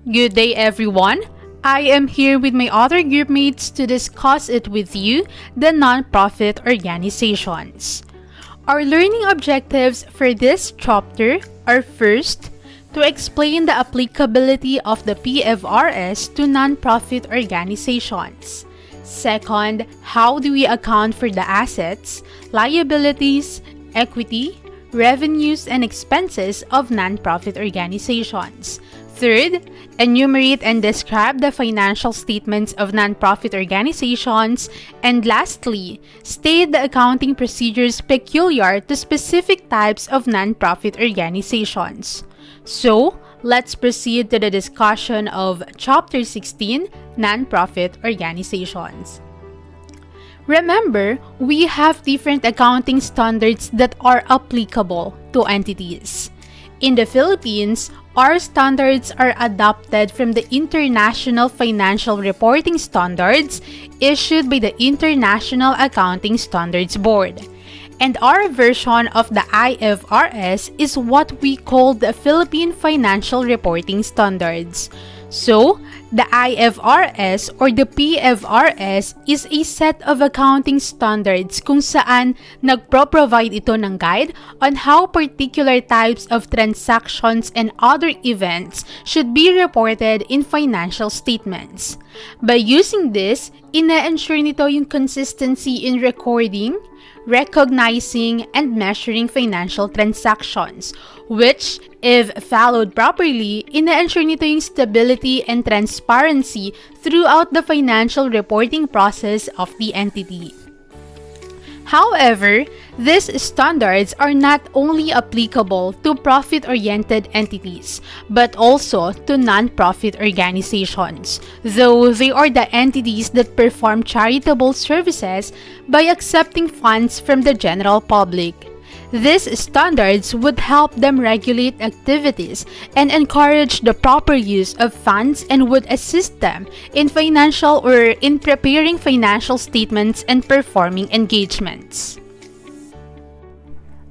Good day, everyone. I am here with my other groupmates to discuss it with you, the nonprofit organizations. Our learning objectives for this chapter are first, to explain the applicability of the PFRS to nonprofit organizations. Second, how do we account for the assets, liabilities, equity, revenues, and expenses of nonprofit organizations. Third, enumerate and describe the financial statements of nonprofit organizations. And lastly, state the accounting procedures peculiar to specific types of nonprofit organizations. So, let's proceed to the discussion of Chapter 16, Nonprofit Organizations. Remember, we have different accounting standards that are applicable to entities. In the Philippines, our standards are adopted from the International Financial Reporting Standards issued by the International Accounting Standards Board. And our version of the IFRS is what we call the Philippine Financial Reporting Standards. So, the IFRS or the PFRS is a set of accounting standards kung saan nagpro-provide ito ng guide on how particular types of transactions and other events should be reported in financial statements. By using this, ina-ensure nito yung consistency in recording, recognizing, and measuring financial transactions, which, if followed properly, ina-ensure nito yung stability and transparency throughout the financial reporting process of the entity. However, these standards are not only applicable to profit-oriented entities, but also to non-profit organizations, though they are the entities that perform charitable services by accepting funds from the general public. These standards would help them regulate activities and encourage the proper use of funds and would assist them in preparing financial statements and performing engagements.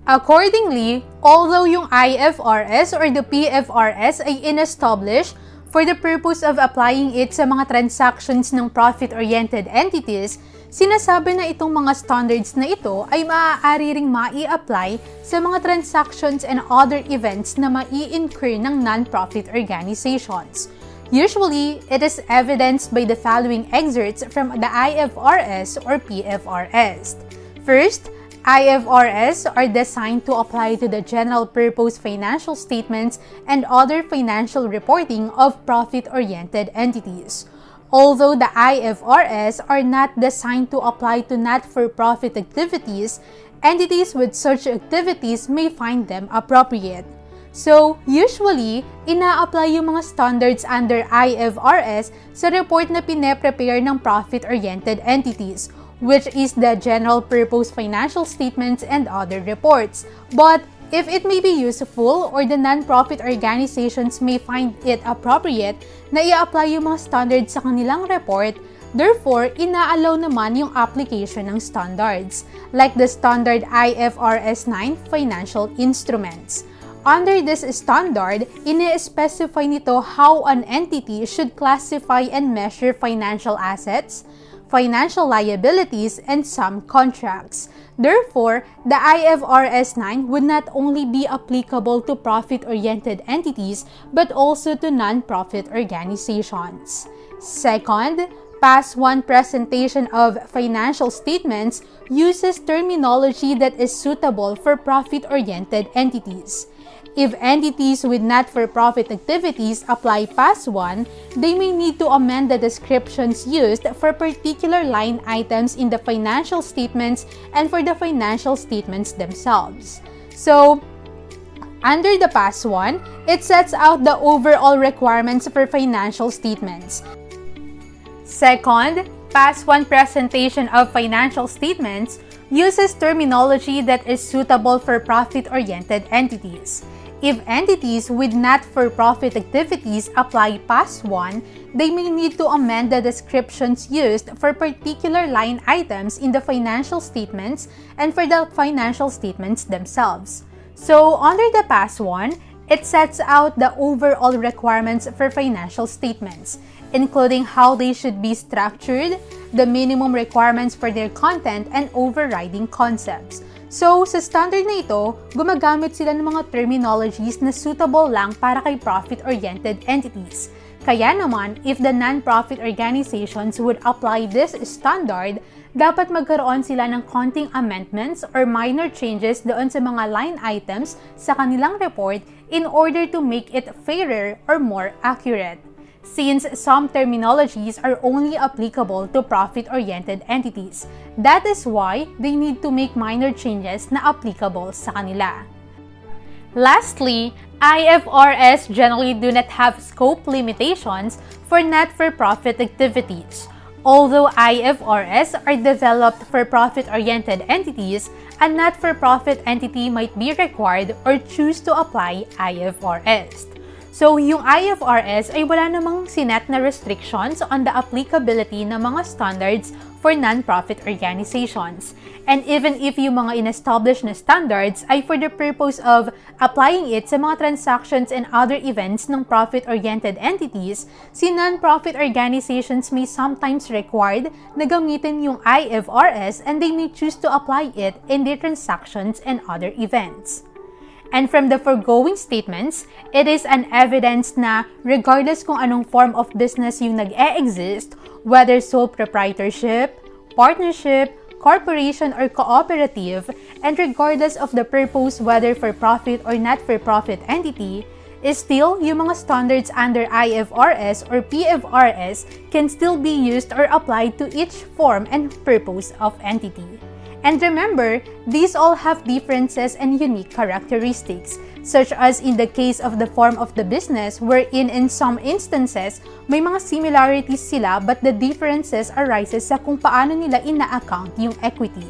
Accordingly, although yung IFRS or the PFRS ay in-establish for the purpose of applying it sa mga transactions ng profit-oriented entities, sinasabi na itong mga standards na ito ay maaari ring mai-apply sa mga transactions and other events na mai-incur ng non-profit organizations. Usually, it is evidenced by the following excerpts from the IFRS or PFRS. First, IFRS are designed to apply to the general purpose financial statements and other financial reporting of profit-oriented entities. Although the IFRS are not designed to apply to not-for-profit activities, entities with such activities may find them appropriate. So, usually, ina-apply yung mga standards under IFRS sa report na pine-prepare ng profit-oriented entities, which is the general purpose financial statements and other reports. But, if it may be useful or the non-profit organizations may find it appropriate na i-apply yung mga standards sa kanilang report, therefore, ina-allow naman yung application ng standards, like the standard IFRS 9 Financial Instruments. Under this standard, ine-specify nito how an entity should classify and measure financial assets, financial liabilities, and some contracts. Therefore, the IFRS 9 would not only be applicable to profit-oriented entities but also to non-profit organizations. Second, PAS 1 presentation of financial statements uses terminology that is suitable for profit-oriented entities. If entities with not-for-profit activities apply PAS 1, they may need to amend the descriptions used for particular line items in the financial statements and for the financial statements themselves. So, under the PAS 1, it sets out the overall requirements for financial statements. Second, PAS 1 presentation of financial statements uses terminology that is suitable for profit-oriented entities. If entities with not-for-profit activities apply PAS 1, they may need to amend the descriptions used for particular line items in the financial statements and for the financial statements themselves. So, under the PAS 1, It sets out the overall requirements for financial statements, including how they should be structured, the minimum requirements for their content, and overriding concepts. So, sa standard na ito, gumagamit sila ng mga terminologies na suitable lang para kay profit-oriented entities. Kaya naman, if the non-profit organizations would apply this standard, dapat magkaroon sila ng konting amendments or minor changes doon sa mga line items sa kanilang report in order to make it fairer or more accurate. Since some terminologies are only applicable to profit-oriented entities, that is why they need to make minor changes na applicable sa kanila. Lastly, IFRS generally do not have scope limitations for not-for-profit activities. Although IFRS are developed for profit-oriented entities, a not-for-profit entity might be required or choose to apply IFRS. So, yung IFRS ay wala namang sinet na restrictions on the applicability ng mga standards for non-profit organizations. And even if yung mga in-establish na standards ay for the purpose of applying it sa mga transactions and other events ng profit-oriented entities, si non-profit organizations may sometimes required na gamitin yung IFRS and they may choose to apply it in their transactions and other events. And from the foregoing statements, it is an evidence na regardless kung anong form of business yung nag-e-exist, whether sole proprietorship, partnership, corporation, or cooperative, and regardless of the purpose whether for profit or not-for-profit entity, is still yung mga standards under IFRS or PFRS can still be used or applied to each form and purpose of entity. And remember, these all have differences and unique characteristics, such as in the case of the form of the business wherein in some instances, may mga similarities sila but the differences arises sa kung paano nila ina-account yung equity.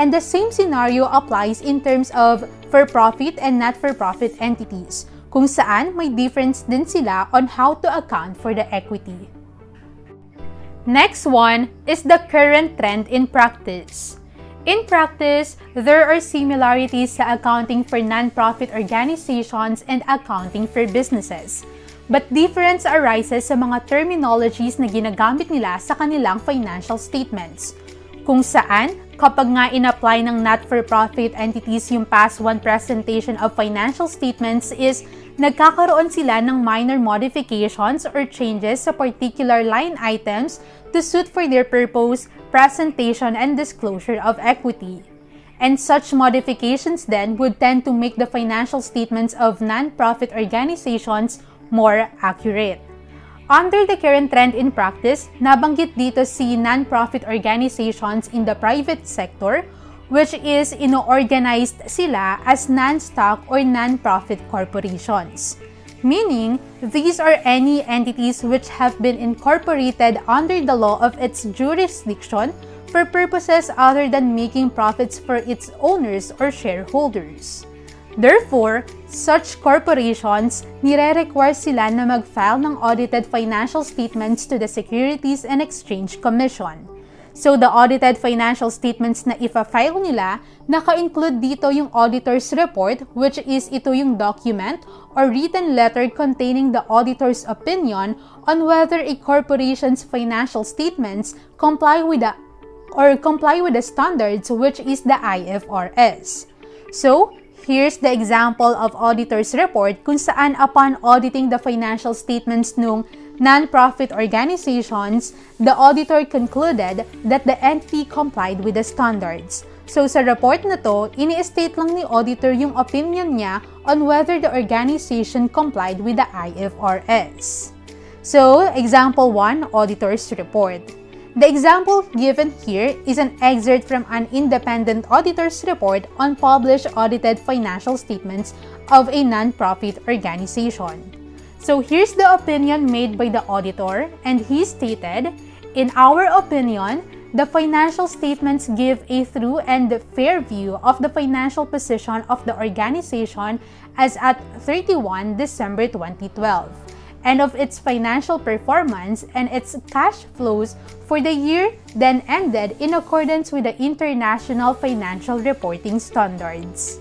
And the same scenario applies in terms of for-profit and not-for-profit entities, kung saan may difference din sila on how to account for the equity. Next one is the current trend in practice. In practice, there are similarities sa accounting for non-profit organizations and accounting for businesses. But difference arises sa mga terminologies na ginagamit nila sa kanilang financial statements. Kung saan, kapag nga in-apply ng not-for-profit entities yung past one presentation of financial statements is nagkakaroon sila ng minor modifications or changes sa particular line items to suit for their purpose, presentation, and disclosure of equity. And such modifications then would tend to make the financial statements of non-profit organizations more accurate. Under the current trend in practice, nabanggit dito si non-profit organizations in the private sector, which is ino-organized sila as non-stock or non-profit corporations. Meaning, these are any entities which have been incorporated under the law of its jurisdiction for purposes other than making profits for its owners or shareholders. Therefore, such corporations, nire-require sila na mag-file ng audited financial statements to the Securities and Exchange Commission. So, the audited financial statements na ifa-file nila, naka-include dito yung auditor's report, which is ito yung document or written letter containing the auditor's opinion on whether a corporation's financial statements comply with the standards, which is the IFRS. So, here's the example of auditor's report kung saan upon auditing the financial statements nung non-profit organizations, the auditor concluded that the entity complied with the standards. So sa report na to, ini-state lang ni auditor yung opinion niya on whether the organization complied with the IFRS. So, example 1, auditor's report. The example given here is an excerpt from an independent auditor's report on published audited financial statements of a non-profit organization. So here's the opinion made by the auditor, and he stated, "In our opinion, the financial statements give a true and fair view of the financial position of the organization as at 31 December 2012, and of its financial performance and its cash flows for the year then ended in accordance with the International Financial Reporting Standards."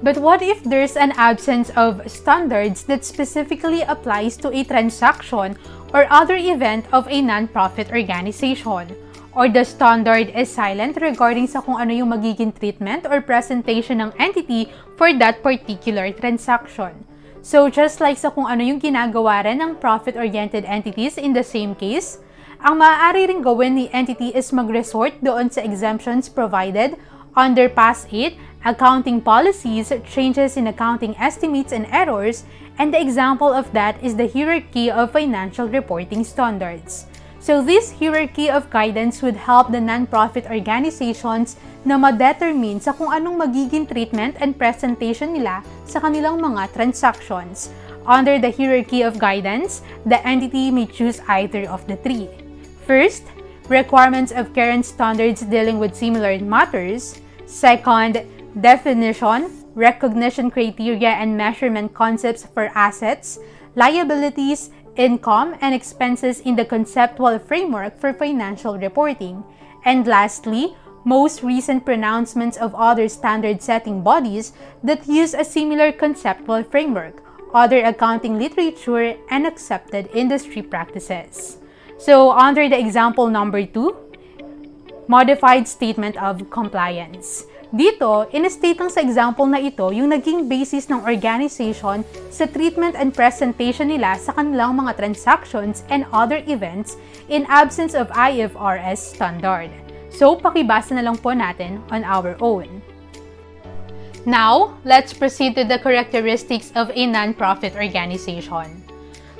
But what if there's an absence of standards that specifically applies to a transaction or other event of a non-profit organization? Or the standard is silent regarding sa kung ano yung magiging treatment or presentation ng entity for that particular transaction. So just like sa kung ano yung ginagawa rin ng profit-oriented entities in the same case, ang maaari ring gawin ni entity is mag-resort doon sa exemptions provided under PAS 8, accounting policies, changes in accounting estimates and errors, and the example of that is the hierarchy of financial reporting standards. So this hierarchy of guidance would help the non-profit organizations na ma-determine sa kung anong magiging treatment and presentation nila sa kanilang mga transactions. Under the hierarchy of guidance, the entity may choose either of the three. First, requirements of current standards dealing with similar matters. Second, definition, recognition criteria and measurement concepts for assets, liabilities, income, and expenses in the conceptual framework for financial reporting. And lastly, most recent pronouncements of other standard-setting bodies that use a similar conceptual framework, other accounting literature, and accepted industry practices. So, under the example number 2, modified statement of compliance. Dito, in-state lang sa example na ito yung naging basis ng organization sa treatment and presentation nila sa kanilang mga transactions and other events in absence of IFRS standard. So, pakibasa na lang po natin on our own. Now, let's proceed to the characteristics of a non-profit organization.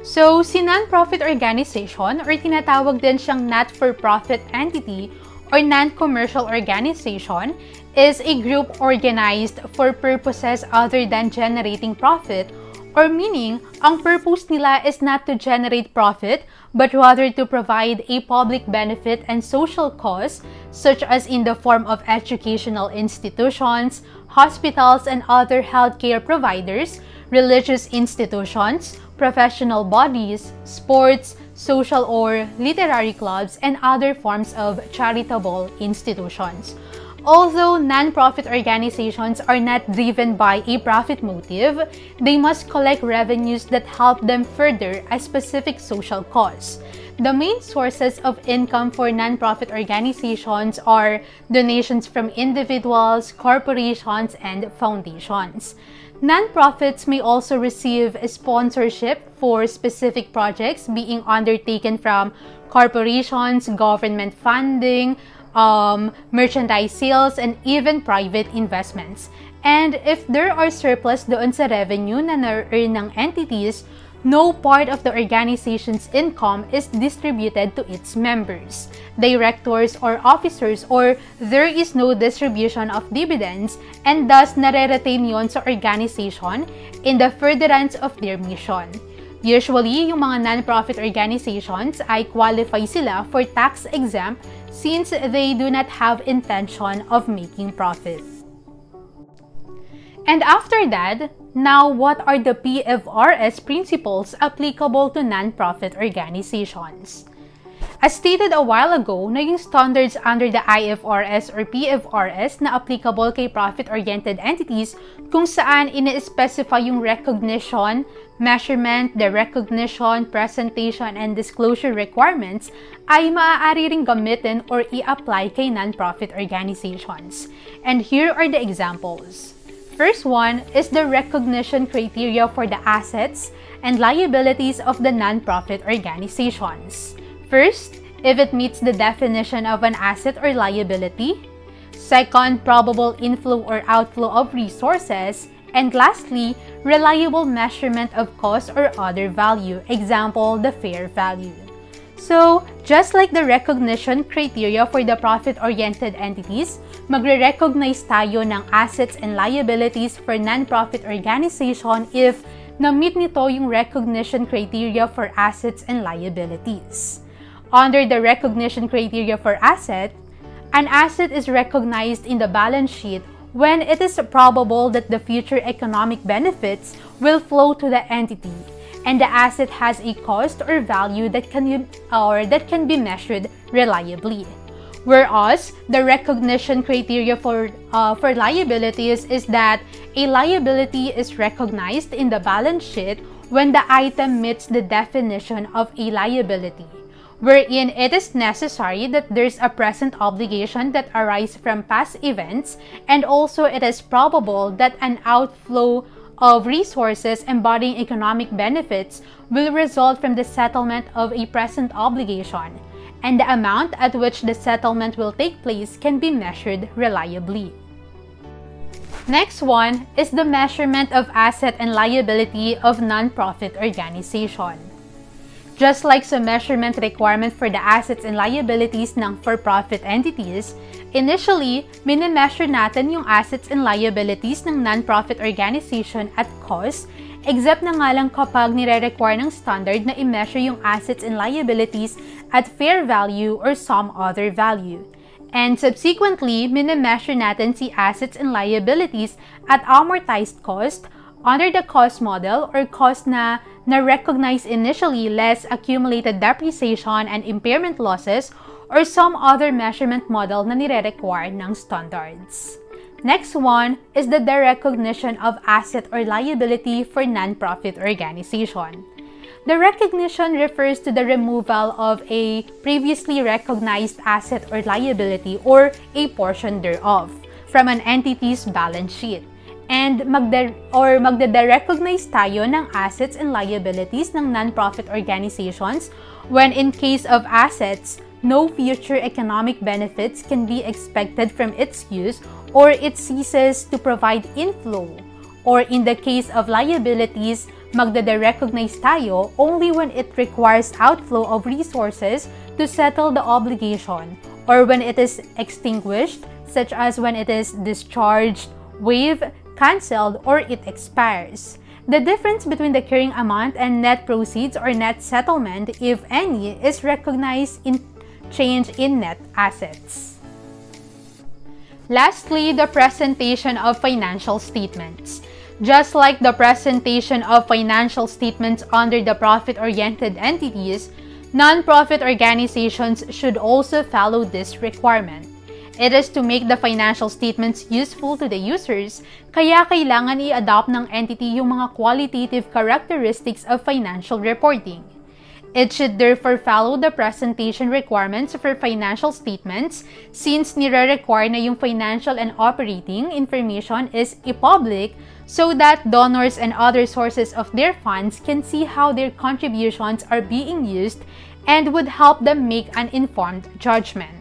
So, si non-profit organization or tinatawag din siyang not-for-profit entity or non-commercial organization is a group organized for purposes other than generating profit, or meaning, ang purpose nila is not to generate profit, but rather to provide a public benefit and social cause, such as in the form of educational institutions, hospitals and other healthcare providers, religious institutions, professional bodies, sports, social or literary clubs, and other forms of charitable institutions. Although non-profit organizations are not driven by a profit motive, they must collect revenues that help them further a specific social cause. The main sources of income for non-profit organizations are donations from individuals, corporations, and foundations. Non-profits may also receive sponsorship for specific projects being undertaken from corporations, government funding, merchandise sales, and even private investments. And if there are surplus doon sa revenue na na-earn ng entities, no part of the organization's income is distributed to its members, directors, or officers, or there is no distribution of dividends, and thus nare-retain yon sa organization in the furtherance of their mission. Usually, yung mga non-profit organizations ay qualify sila for tax-exempt since they do not have intention of making profit. And after that, now what are the PFRS principles applicable to non-profit organizations? As stated a while ago, naging standards under the IFRS or PFRS na applicable kay profit-oriented entities kung saan ine-specify yung recognition, measurement, the recognition, presentation, and disclosure requirements ay maaari ring gamitin or i-apply kay non-profit organizations. And here are the examples. First one is the recognition criteria for the assets and liabilities of the non-profit organizations. First, if it meets the definition of an asset or liability. Second, probable inflow or outflow of resources. And lastly, reliable measurement of cost or other value. Example, the fair value. So, just like the recognition criteria for the profit-oriented entities, magre-recognize tayo ng assets and liabilities for non-profit organization if na-meet nito yung recognition criteria for assets and liabilities. Under the recognition criteria for asset, an asset is recognized in the balance sheet when it is probable that the future economic benefits will flow to the entity, and the asset has a cost or value that can be measured reliably. Whereas, the recognition criteria for liabilities is that a liability is recognized in the balance sheet when the item meets the definition of a liability, wherein it is necessary that there's a present obligation that arises from past events, and also it is probable that an outflow of resources embodying economic benefits will result from the settlement of a present obligation, and the amount at which the settlement will take place can be measured reliably. Next one is the measurement of asset and liability of non-profit organization. Just like sa measurement requirement for the assets and liabilities ng for-profit entities, initially, minimeasure natin yung assets and liabilities ng non-profit organization at cost, except na nga lang kapag nire-require ng standard na i-measure yung assets and liabilities at fair value or some other value. And subsequently, minimeasure natin si assets and liabilities at amortized cost under the cost model or cost na recognize initially less accumulated depreciation and impairment losses or some other measurement model na nire-require ng standards. Next one is the recognition of asset or liability for non-profit organization. The recognition refers to the removal of a previously recognized asset or liability or a portion thereof from an entity's balance sheet. And magde-recognize tayo ng assets and liabilities ng non-profit organizations when in case of assets, no future economic benefits can be expected from its use or it ceases to provide inflow. Or in the case of liabilities, magde-recognize tayo only when it requires outflow of resources to settle the obligation or when it is extinguished, such as when it is discharged, waived, cancelled, or it expires. The difference between the carrying amount and net proceeds or net settlement, if any, is recognized in change in net assets. Lastly, the presentation of financial statements. Just like the presentation of financial statements under the profit-oriented entities, non-profit organizations should also follow this requirement. It is to make the financial statements useful to the users, kaya kailangan i-adopt ng entity yung mga qualitative characteristics of financial reporting. It should therefore follow the presentation requirements for financial statements since nire-require na yung financial and operating information is i-public so that donors and other sources of their funds can see how their contributions are being used and would help them make an informed judgment.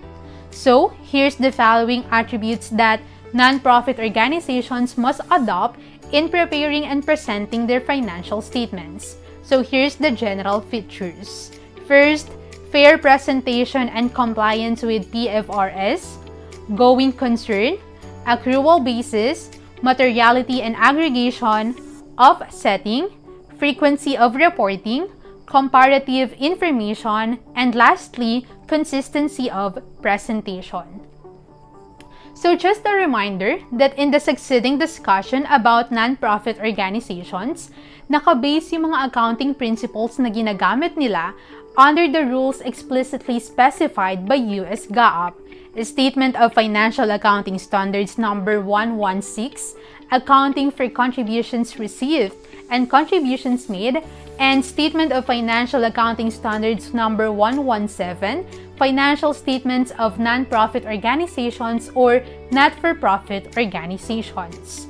So, here's the following attributes that non-profit organizations must adopt in preparing and presenting their financial statements. So, here's the general features. First, fair presentation and compliance with PFRS, going concern, accrual basis, materiality and aggregation, offsetting, frequency of reporting, comparative information, and lastly, consistency of presentation. So just a reminder that in the succeeding discussion about non-profit organizations, nakabase yung mga accounting principles na ginagamit nila under the rules explicitly specified by US GAAP, Statement of Financial Accounting Standards Number 116, Accounting for Contributions Received and Contributions Made, and Statement of Financial Accounting Standards Number 117, Financial Statements of Non-Profit Organizations or Not-for-Profit Organizations.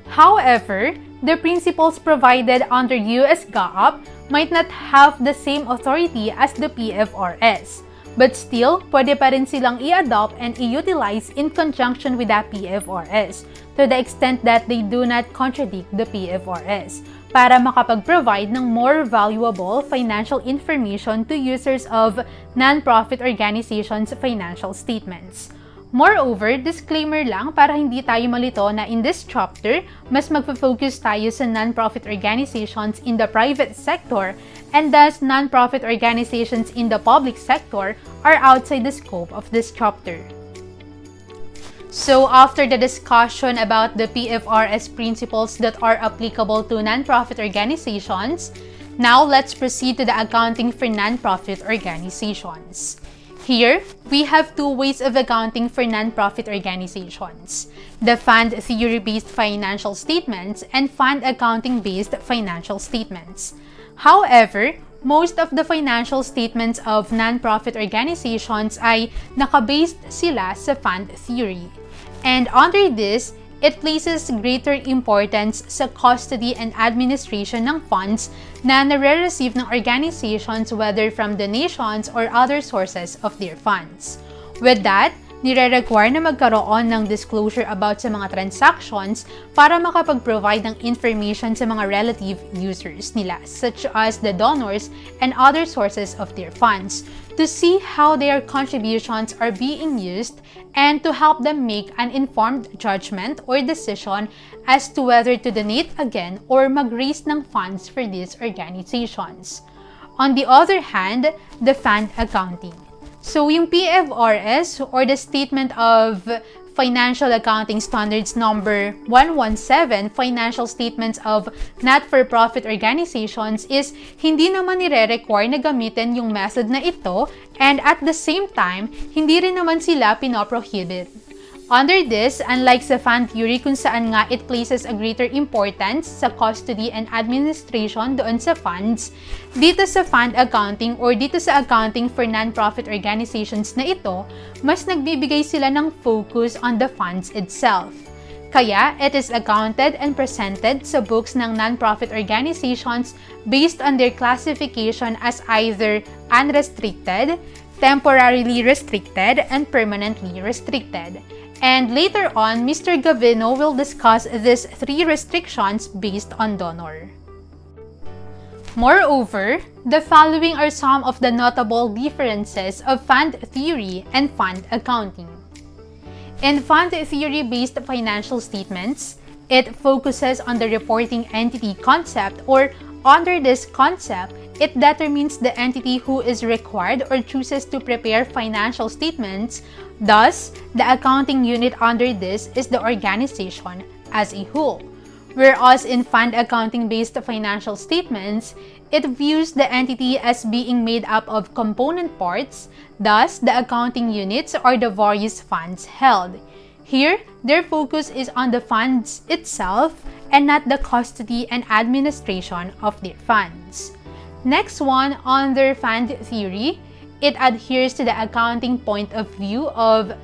However, the principles provided under US GAAP might not have the same authority as the PFRS, but still, pwede pa rin silang i-adopt and i-utilize in conjunction with the PFRS to the extent that they do not contradict the PFRS para makapag-provide ng more valuable financial information to users of non-profit organizations' financial statements. Moreover, disclaimer lang para hindi tayo malito na in this chapter, mas magpo-focus tayo sa non-profit organizations in the private sector and thus non-profit organizations in the public sector are outside the scope of this chapter. So, after the discussion about the PFRS principles that are applicable to non-profit organizations, now let's proceed to the accounting for non-profit organizations. Here, we have two ways of accounting for nonprofit organizations: the fund theory-based financial statements and fund accounting-based financial statements. However, most of the financial statements of nonprofit organizations ay nakabased sila sa fund theory. And under this, it places greater importance sa custody and administration ng funds na nare-receive ng organizations, whether from donations or other sources of their funds. With that, nire-require na magkaroon ng disclosure about sa mga transactions para makapag-provide ng information sa mga relative users nila, such as the donors and other sources of their funds, to see how their contributions are being used and to help them make an informed judgment or decision as to whether to donate again or mag-raise ng funds for these organizations. On the other hand, the fund accounting. So, yung PFRS or the Statement of Financial Accounting Standards number 117, Financial Statements of Not-for-Profit Organizations, is hindi naman nire-require na gamitin yung method na ito, and at the same time, hindi rin naman sila pinoprohibit. Under this, unlike sa fund theory kung saan nga it places a greater importance sa custody and administration doon sa funds, dito sa fund accounting or dito sa accounting for non-profit organizations na ito, mas nagbibigay sila ng focus on the funds itself. Kaya, it is accounted and presented sa books ng non-profit organizations based on their classification as either unrestricted, temporarily restricted, and permanently restricted. And later on, Mr. Gavino will discuss these three restrictions based on donor. Moreover, the following are some of the notable differences of fund theory and fund accounting. In fund theory-based financial statements, it focuses on the reporting entity concept, or under this concept, it determines the entity who is required or chooses to prepare financial statements. Thus, the accounting unit under this is the organization as a whole. Whereas in fund accounting-based financial statements, it views the entity as being made up of component parts. Thus, the accounting units are the various funds held. Here, their focus is on the funds itself and not the custody and administration of their funds. Next one, under fund theory, it adheres to the accounting point of view of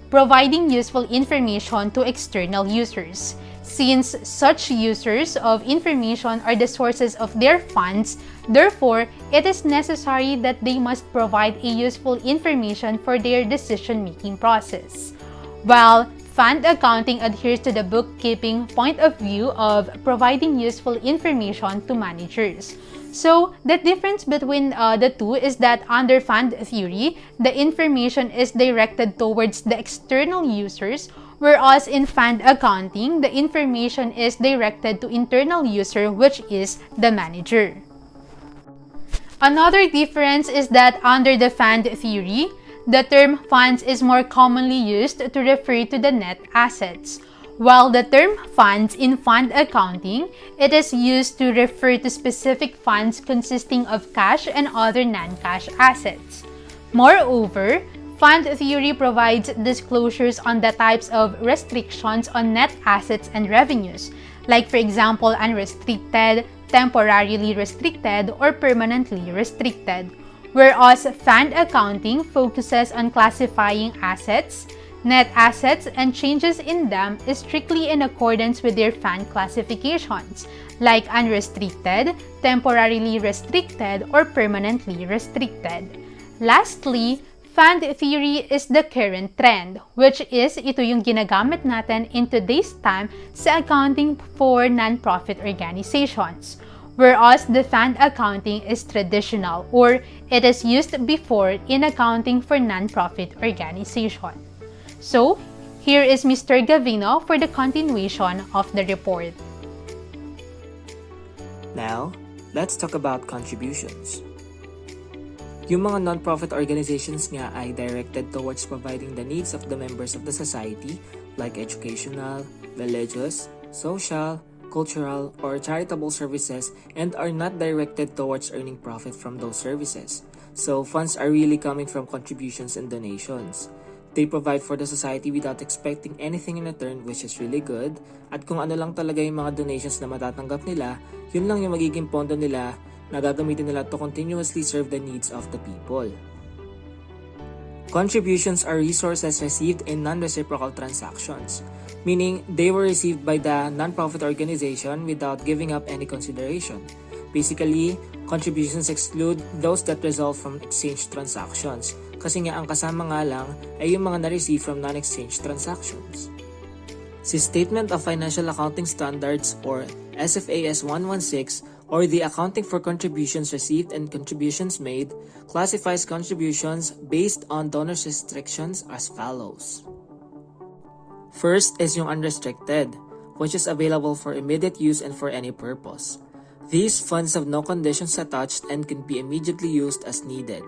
providing useful information to external users. Since such users of information are the sources of their funds, therefore, it is necessary that they must provide a useful information for their decision-making process. While fund accounting adheres to the bookkeeping point of view of providing useful information to managers. So, the difference between the two is that under fund theory, the information is directed towards the external users, whereas in fund accounting, the information is directed to internal user, which is the manager. Another difference is that under the fund theory, the term funds is more commonly used to refer to the net assets, while the term funds in fund accounting, it is used to refer to specific funds consisting of cash and other non-cash assets. Moreover, fund theory provides disclosures on the types of restrictions on net assets and revenues, like for example, unrestricted, temporarily restricted, or permanently restricted. Whereas fund accounting focuses on classifying assets, net assets, and changes in them is strictly in accordance with their fund classifications, like unrestricted, temporarily restricted, or permanently restricted. Lastly, fund theory is the current trend, which is ito yung ginagamit natin in today's time sa accounting for non-profit organizations. Whereas the fund accounting is traditional, or it is used before in accounting for non-profit organization. So, here is Mr. Gavino for the continuation of the report. Now, let's talk about contributions. Yung mga non-profit organizations nga ay directed towards providing the needs of the members of the society like educational, religious, social, cultural, or charitable services and are not directed towards earning profit from those services. So funds are really coming from contributions and donations. They provide for the society without expecting anything in return, which is really good. At kung ano lang talaga yung mga donations na matatanggap nila, yun lang yung magiging pondo nila na gagamitin nila to continuously serve the needs of the people. Contributions are resources received in non-reciprocal transactions, meaning they were received by the non-profit organization without giving up any consideration. Basically, contributions exclude those that result from exchange transactions, kasi nga ang kasama nga lang ay yung mga na-receive from non-exchange transactions. Si Statement of Financial Accounting Standards or SFAS 116 or the Accounting for Contributions Received and Contributions Made classifies contributions based on donors' restrictions as follows. First is yung unrestricted, which is available for immediate use and for any purpose. These funds have no conditions attached and can be immediately used as needed.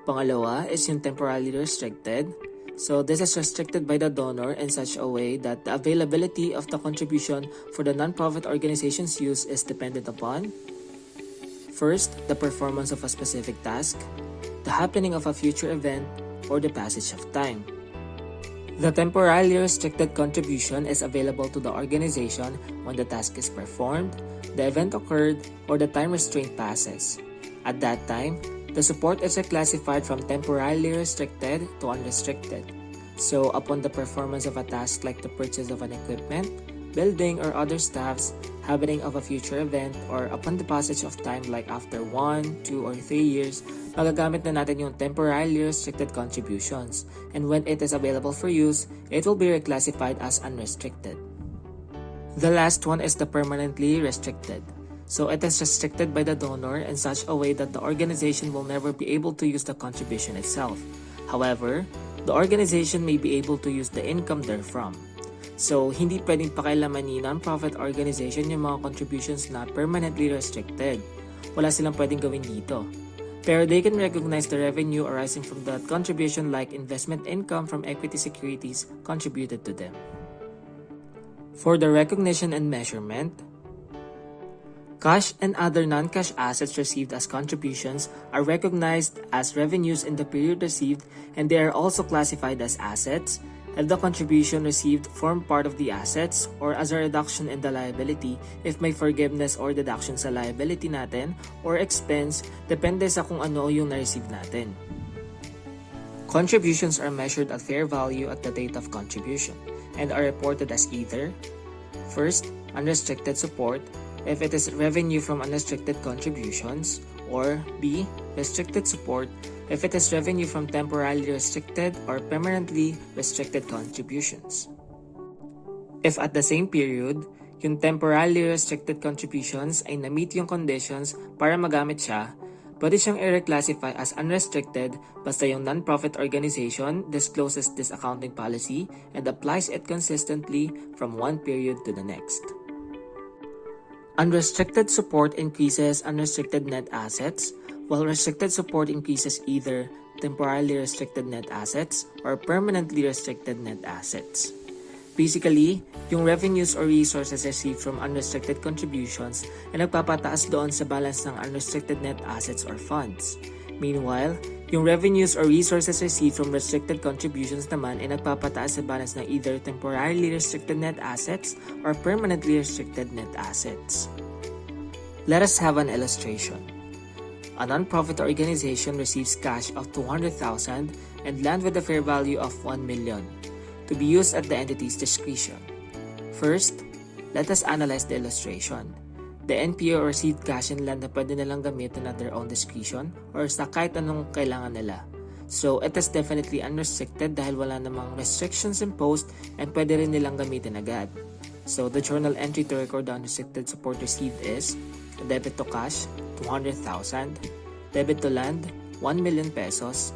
Pangalawa is yung temporarily restricted. So this is restricted by the donor in such a way that the availability of the contribution for the non-profit organization's use is dependent upon: first, the performance of a specific task, the happening of a future event, or the passage of time. The temporarily restricted contribution is available to the organization when the task is performed, the event occurred, or the time restraint passes. At that time, the support is reclassified from temporarily restricted to unrestricted. So, upon the performance of a task like the purchase of an equipment, building or other staffs, happening of a future event, or upon the passage of time like after 1, 2, or 3 years, magagamit na natin yung temporarily restricted contributions. And when it is available for use, it will be reclassified as unrestricted. The last one is the permanently restricted. So it is restricted by the donor in such a way that the organization will never be able to use the contribution itself. However, the organization may be able to use the income therefrom. So, hindi pwedeng pakialaman ni non-profit organization yung mga contributions na permanently restricted. Wala silang pwedeng gawin dito. Pero they can recognize the revenue arising from that contribution like investment income from equity securities contributed to them. For the recognition and measurement, cash and other non-cash assets received as contributions are recognized as revenues in the period received, and they are also classified as assets if the contribution received form part of the assets, or as a reduction in the liability if may forgiveness or deduction sa liability natin, or expense depende sa kung ano yung na-receive natin. Contributions are measured at fair value at the date of contribution and are reported as either: first, unrestricted support if it is revenue from unrestricted contributions, or B, restricted support if it is revenue from temporarily restricted or permanently restricted contributions. If at the same period, yung temporarily restricted contributions ay na-meet yung conditions para magamit siya, pwede siyang i-reclassify as unrestricted basta yung non-profit organization discloses this accounting policy and applies it consistently from one period to the next. Unrestricted support increases unrestricted net assets, while restricted support increases either temporarily restricted net assets or permanently restricted net assets. Basically, yung revenues or resources received from unrestricted contributions ay nagpapataas doon sa balance ng unrestricted net assets or funds. Meanwhile, yung revenues or resources received from restricted contributions naman ay nagpapataas sa balance ng either temporarily restricted net assets or permanently restricted net assets. Let us have an illustration. A non-profit organization receives cash of 200,000 and land with a fair value of 1 million to be used at the entity's discretion. First, let us analyze the illustration. The NPO received cash and land na pwede nilang gamitin at their own discretion or sa kahit anong kailangan nila. So, it is definitely unrestricted dahil wala namang restrictions imposed and pwede rin nilang gamitin agad. So, the journal entry to record the unrestricted support received is debit to cash, 200,000, debit to land, 1 million pesos,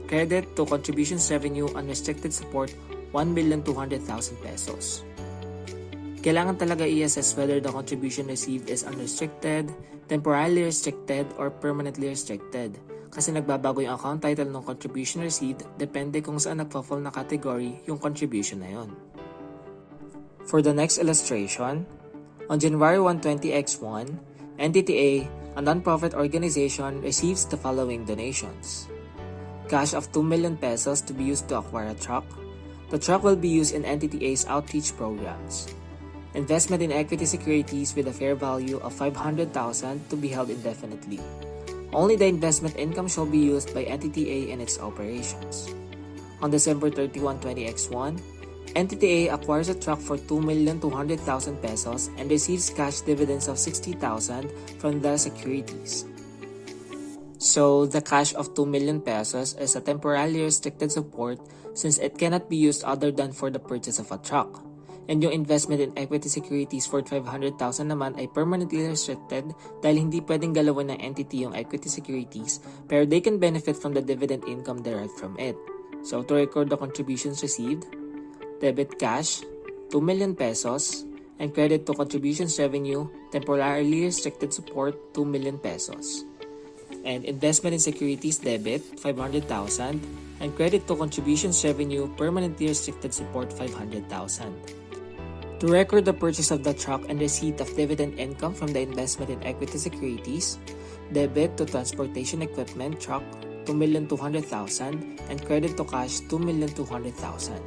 credit to contributions revenue unrestricted support, 1,200,000 pesos. Kailangan talaga i-assess whether the contribution received is unrestricted, temporarily restricted, or permanently restricted. Kasi nagbabago yung account title ng contribution received depende kung saan nagpa-fall na category yung contribution na yon. For the next illustration, on January 1, 20X1, Entity A a non-profit organization receives the following donations. Cash of 2 million pesos to be used to acquire a truck. The truck will be used in Entity A's outreach programs. Investment in equity securities with a fair value of 500,000 to be held indefinitely. Only the investment income shall be used by Entity A in its operations. On December 31, 20X1, Entity A acquires a truck for 2,200,000 pesos and receives cash dividends of 60,000 from the securities. So, the cash of 2 million pesos is a temporarily restricted support since it cannot be used other than for the purchase of a truck. And yung investment in equity securities for 500,000 naman ay permanently restricted dahil hindi pwedeng galawin ng entity yung equity securities pero they can benefit from the dividend income derived from it. So, to record the contributions received, debit cash, 2 million pesos, and credit to contributions revenue, temporarily restricted support, 2 million pesos. And investment in securities debit, 500,000, and credit to contributions revenue, permanently restricted support, 500,000. To record the purchase of the truck and receipt of dividend income from the investment in equity securities, debit to transportation equipment truck, 2,200,000, and credit to cash, 2,200,000.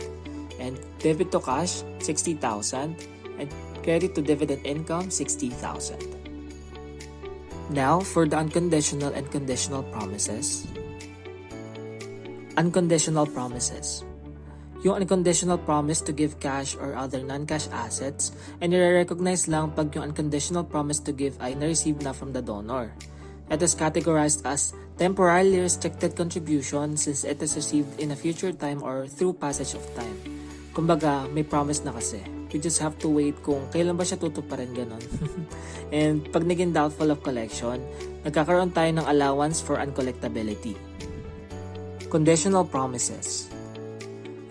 And debit to cash, 60,000, and credit to dividend income, 60,000. Now, for the unconditional and conditional promises. Unconditional promises. Yung unconditional promise to give cash or other non-cash assets ay nire-recognize lang pag yung unconditional promise to give ay na-receive na from the donor. It is categorized as temporarily restricted contribution since it is received in a future time or through passage of time. Kumbaga, may promise na kasi. We just have to wait kung kailan ba siya tutuparin ganon. And pag naging doubtful of collection, nagkakaroon tayo ng allowance for uncollectability. Conditional promises.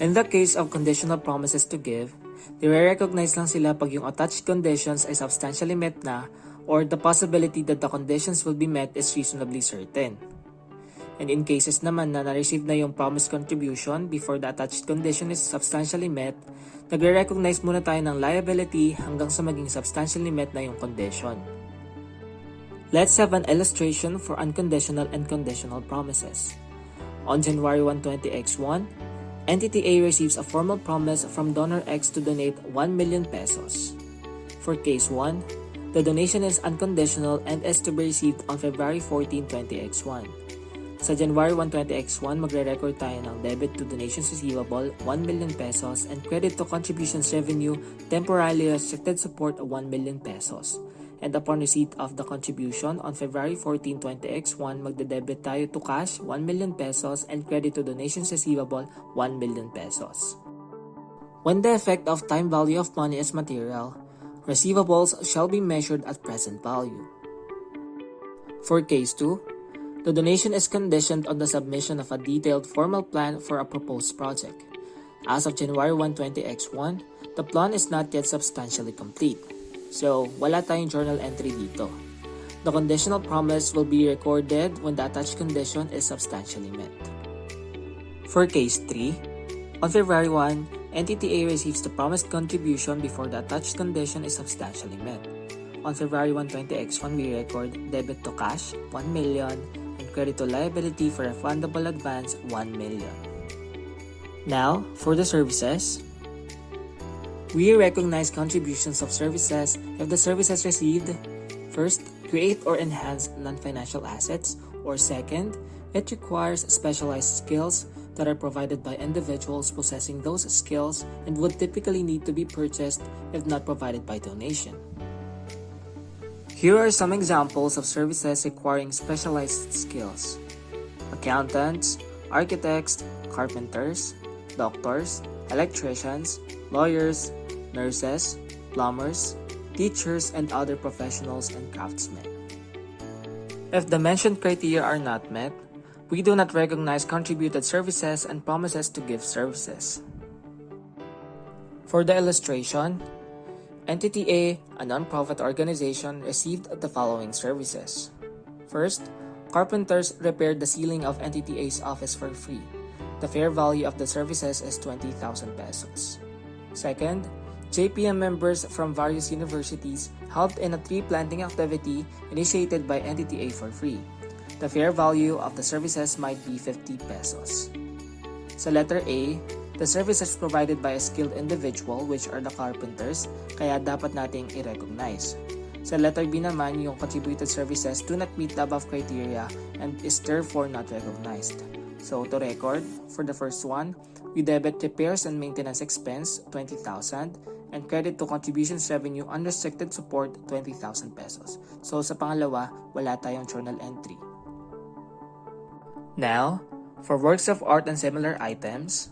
In the case of conditional promises to give, nire-recognize lang sila pag yung attached conditions ay substantially met na or the possibility that the conditions will be met is reasonably certain. And in cases naman na na-receive na yung promised contribution before the attached condition is substantially met, nagre-recognize muna tayo ng liability hanggang sa maging substantially met na yung condition. Let's have an illustration for unconditional and conditional promises. On January 1, 20X1, Entity A receives a formal promise from donor X to donate 1 million pesos. For case 1, the donation is unconditional and is to be received on February 14, 20X1. Sa January 1, 20X1, magre-record tayo ng debit to donations receivable 1 million pesos and credit to contributions revenue temporarily restricted support 1 million pesos. And upon receipt of the contribution on February 14, 20X1, magde-debit tayo to cash 1 million pesos and credit to donations receivable 1 million pesos. When the effect of time value of money is material, receivables shall be measured at present value. For case 2, the donation is conditioned on the submission of a detailed formal plan for a proposed project. As of January 1, 20X1, the plan is not yet substantially complete. So, wala tayong journal entry dito. The conditional promise will be recorded when the attached condition is substantially met. For case 3, on February 1, Entity A receives the promised contribution before the attached condition is substantially met. On February 1, 20X1, we record debit to cash, 1 million, and credit to liability for refundable advance, 1 million. Now, for the services, we recognize contributions of services if the services received, first, create or enhance non-financial assets, or second, it requires specialized skills that are provided by individuals possessing those skills and would typically need to be purchased if not provided by donation. Here are some examples of services requiring specialized skills: accountants, architects, carpenters, doctors, electricians, lawyers, nurses, plumbers, teachers, and other professionals and craftsmen. If the mentioned criteria are not met, we do not recognize contributed services and promises to give services. For the illustration, Entity A, a non-profit organization, received the following services. First, carpenters repaired the ceiling of Entity A's office for free. The fair value of the services is 20,000 pesos. Second, JPM members from various universities helped in a tree planting activity initiated by NTTA for free. The fair value of the services might be 50 pesos. Sa letter A, the services provided by a skilled individual, which are the carpenters, kaya dapat nating i-recognize. Sa letter B naman, yung contributed services do not meet the above criteria and is therefore not recognized. So to record, for the first one, we debit repairs and maintenance expense 20,000 and credit to contributions revenue unrestricted support 20,000 pesos. So sa pangalawa, wala tayong journal entry. Now, for works of art and similar items,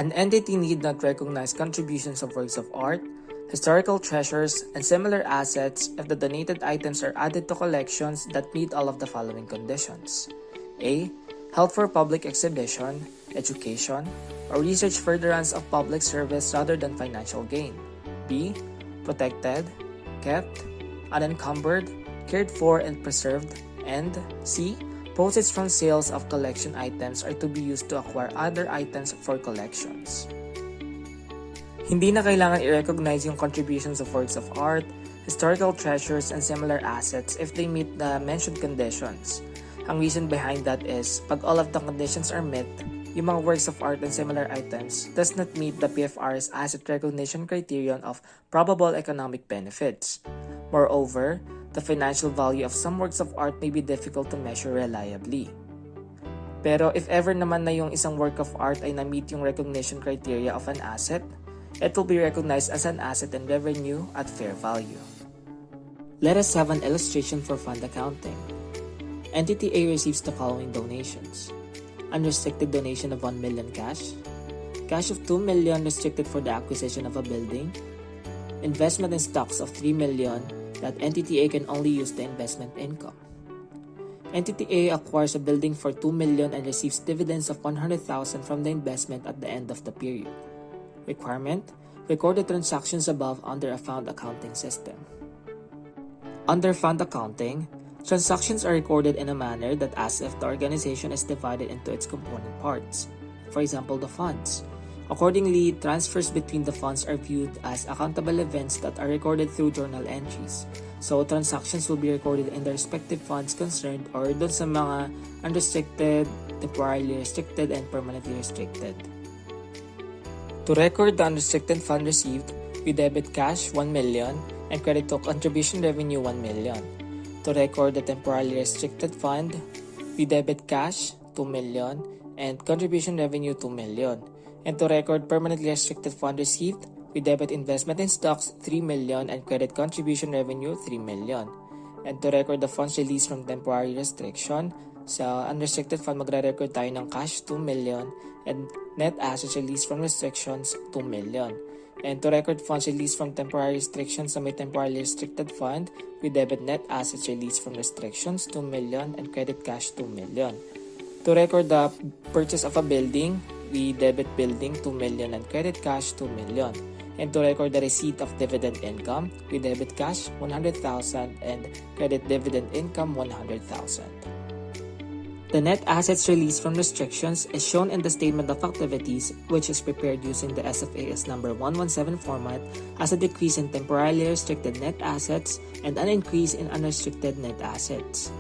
an entity need not recognize contributions of works of art, historical treasures, and similar assets if the donated items are added to collections that meet all of the following conditions. A. Held for public exhibition, education, or research furtherance of public service rather than financial gain. B. Protected, kept, unencumbered, cared for, and preserved. And C. Proceeds from sales of collection items are to be used to acquire other items for collections. Hindi na kailangan i-recognize yung contributions of works of art, historical treasures, and similar assets if they meet the mentioned conditions. Ang reason behind that is, pag all of the conditions are met, yung mga works of art and similar items does not meet the PFR's asset recognition criterion of probable economic benefits. Moreover, the financial value of some works of art may be difficult to measure reliably. Pero if ever naman na yung isang work of art ay na-meet yung recognition criteria of an asset, it will be recognized as an asset and revenue at fair value. Let us have an illustration for fund accounting. Entity A receives the following donations. Unrestricted donation of 1 million cash, cash of 2 million restricted for the acquisition of a building, investment in stocks of 3 million that Entity A can only use the investment income. Entity A acquires a building for 2 million and receives dividends of 100,000 from the investment at the end of the period. Requirement: record the transactions above under a fund accounting system. Under fund accounting, transactions are recorded in a manner that as if the organization is divided into its component parts. For example, the funds. Accordingly, transfers between the funds are viewed as accountable events that are recorded through journal entries. So, transactions will be recorded in the respective funds concerned or dun sa mga unrestricted, temporarily restricted, and permanently restricted. To record the unrestricted fund received, we debit cash 1 million and credit to contribution revenue 1 million. To record the temporarily restricted fund, we debit cash 2 million and contribution revenue 2 million. And to record permanently restricted fund received, we debit investment in stocks 3 million and credit contribution revenue 3 million. And to record the funds released from temporary restriction, sa unrestricted fund magre-record tayo ng cash 2 million and net assets released from restrictions 2 million. And to record funds released from temporary restrictions sa may temporarily restricted fund, we debit net assets released from restrictions 2 million and credit cash 2 million. To record the purchase of a building, we debit building 2 million and credit cash 2 million. And to record the receipt of dividend income, we debit cash 100,000 and credit dividend income 100,000. The net assets released from restrictions is shown in the Statement of Activities, which is prepared using the SFAS number 117 format as a decrease in temporarily restricted net assets and an increase in unrestricted net assets.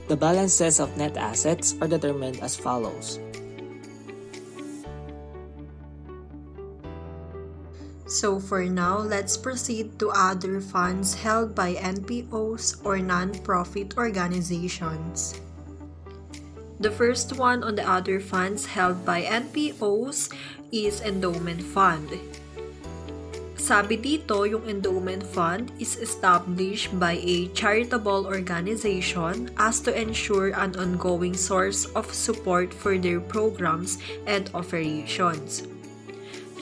The balances of net assets are determined as follows. So for now, let's proceed to other funds held by NPOs or non-profit organizations. The first one on the other funds held by NPOs is Endowment Fund. Sabi dito, yung endowment fund is established by a charitable organization as to ensure an ongoing source of support for their programs and operations.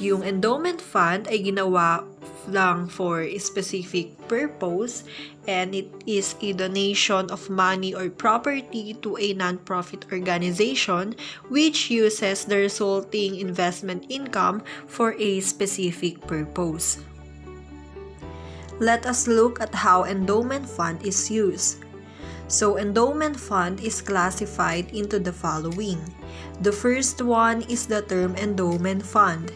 Yung endowment fund ay ginawa lang for a specific purpose and it is a donation of money or property to a non-profit organization which uses the resulting investment income for a specific purpose. Let us look at how endowment fund is used. So, endowment fund is classified into the following. The first one is the term endowment fund.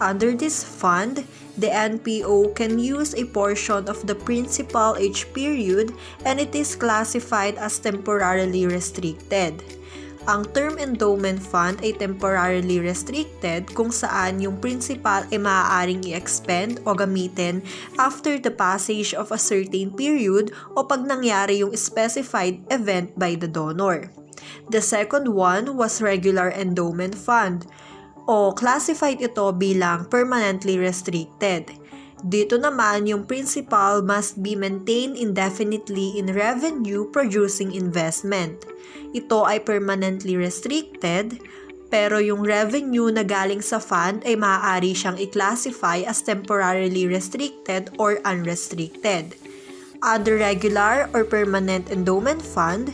Under this fund, the NPO can use a portion of the principal each period and it is classified as temporarily restricted. Ang term endowment fund ay temporarily restricted kung saan yung principal ay maaaring i-expend o gamitin after the passage of a certain period o pag nangyari yung specified event by the donor. The second one was regular endowment fund, o classified ito bilang permanently restricted. Dito naman, yung principal must be maintained indefinitely in revenue-producing investment. Ito ay permanently restricted, pero yung revenue na galing sa fund ay maaari siyang i-classify as temporarily restricted or unrestricted. Other regular or permanent endowment fund,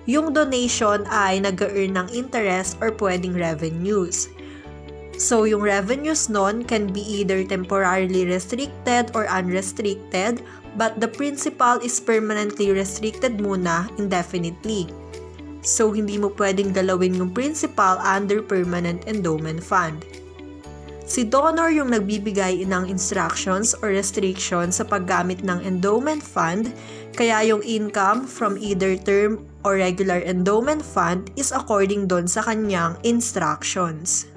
yung donation ay nag-earn ng interest or pwedeng revenues. So, yung revenues nun can be either temporarily restricted or unrestricted, but the principal is permanently restricted muna indefinitely. So, hindi mo pwedeng galawin yung principal under permanent endowment fund. Si donor yung nagbibigay ng instructions or restrictions sa paggamit ng endowment fund, kaya yung income from either term or regular endowment fund is according doon sa kanyang instructions.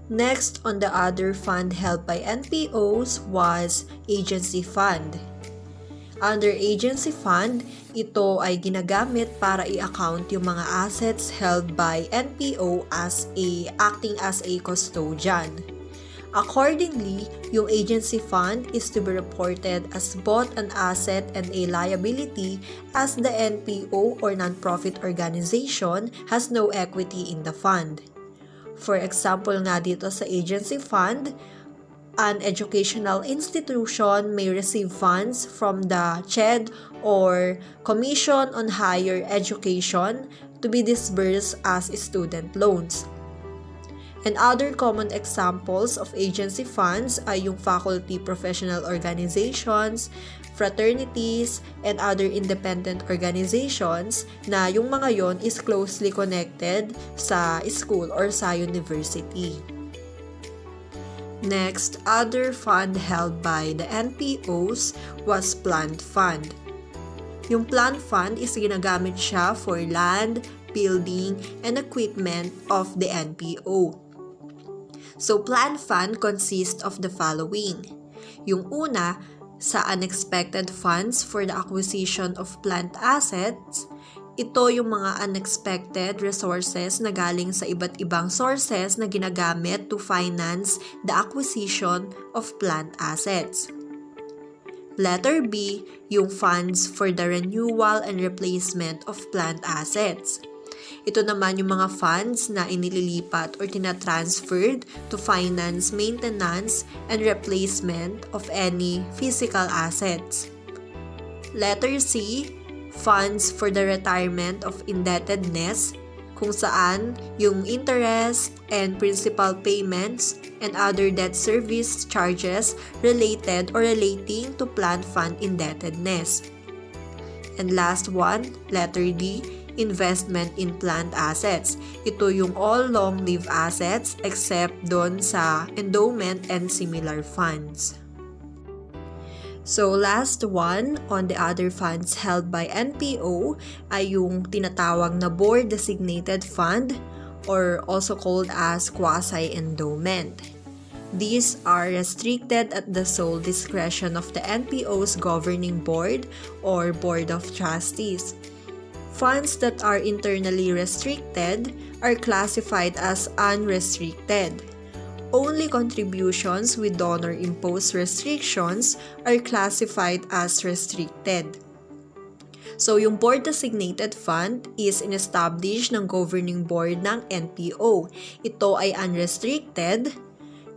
Next on the other fund held by NPOs was agency fund. Under agency fund, ito ay ginagamit para i-account yung mga assets held by NPO acting as a custodian. Accordingly, yung agency fund is to be reported as both an asset and a liability as the NPO or non-profit organization has no equity in the fund. For example nga dito sa agency fund, an educational institution may receive funds from the CHED or Commission on Higher Education to be disbursed as student loans. And other common examples of agency funds ay yung faculty professional organizations, fraternities, and other independent organizations na yung mga yon is closely connected sa school or sa university. Next, other fund held by the NPOs was plant fund. Yung plant fund is ginagamit siya for land, building, and equipment of the NPO. So, plant fund consists of the following. Yung una, sa unexpected funds for the acquisition of plant assets, ito yung mga unexpected resources na galing sa iba't ibang sources na ginagamit to finance the acquisition of plant assets. Letter B, yung funds for the renewal and replacement of plant assets. Ito naman yung mga funds na inililipat or tinatransferred to finance maintenance and replacement of any physical assets. Letter C, funds for the retirement of indebtedness, kung saan yung interest and principal payments and other debt service charges related or relating to plant fund indebtedness. And last one, letter D, investment in plant assets. Ito yung all long-lived assets except doon sa endowment and similar funds. So last one on the other funds held by NPO ay yung tinatawag na board designated fund or also called as quasi-endowment. These are restricted at the sole discretion of the NPO's governing board or board of trustees. Funds that are internally restricted are classified as unrestricted. Only contributions with donor-imposed restrictions are classified as restricted. So, yung board-designated fund is inestablished ng governing board ng NPO. Ito ay unrestricted.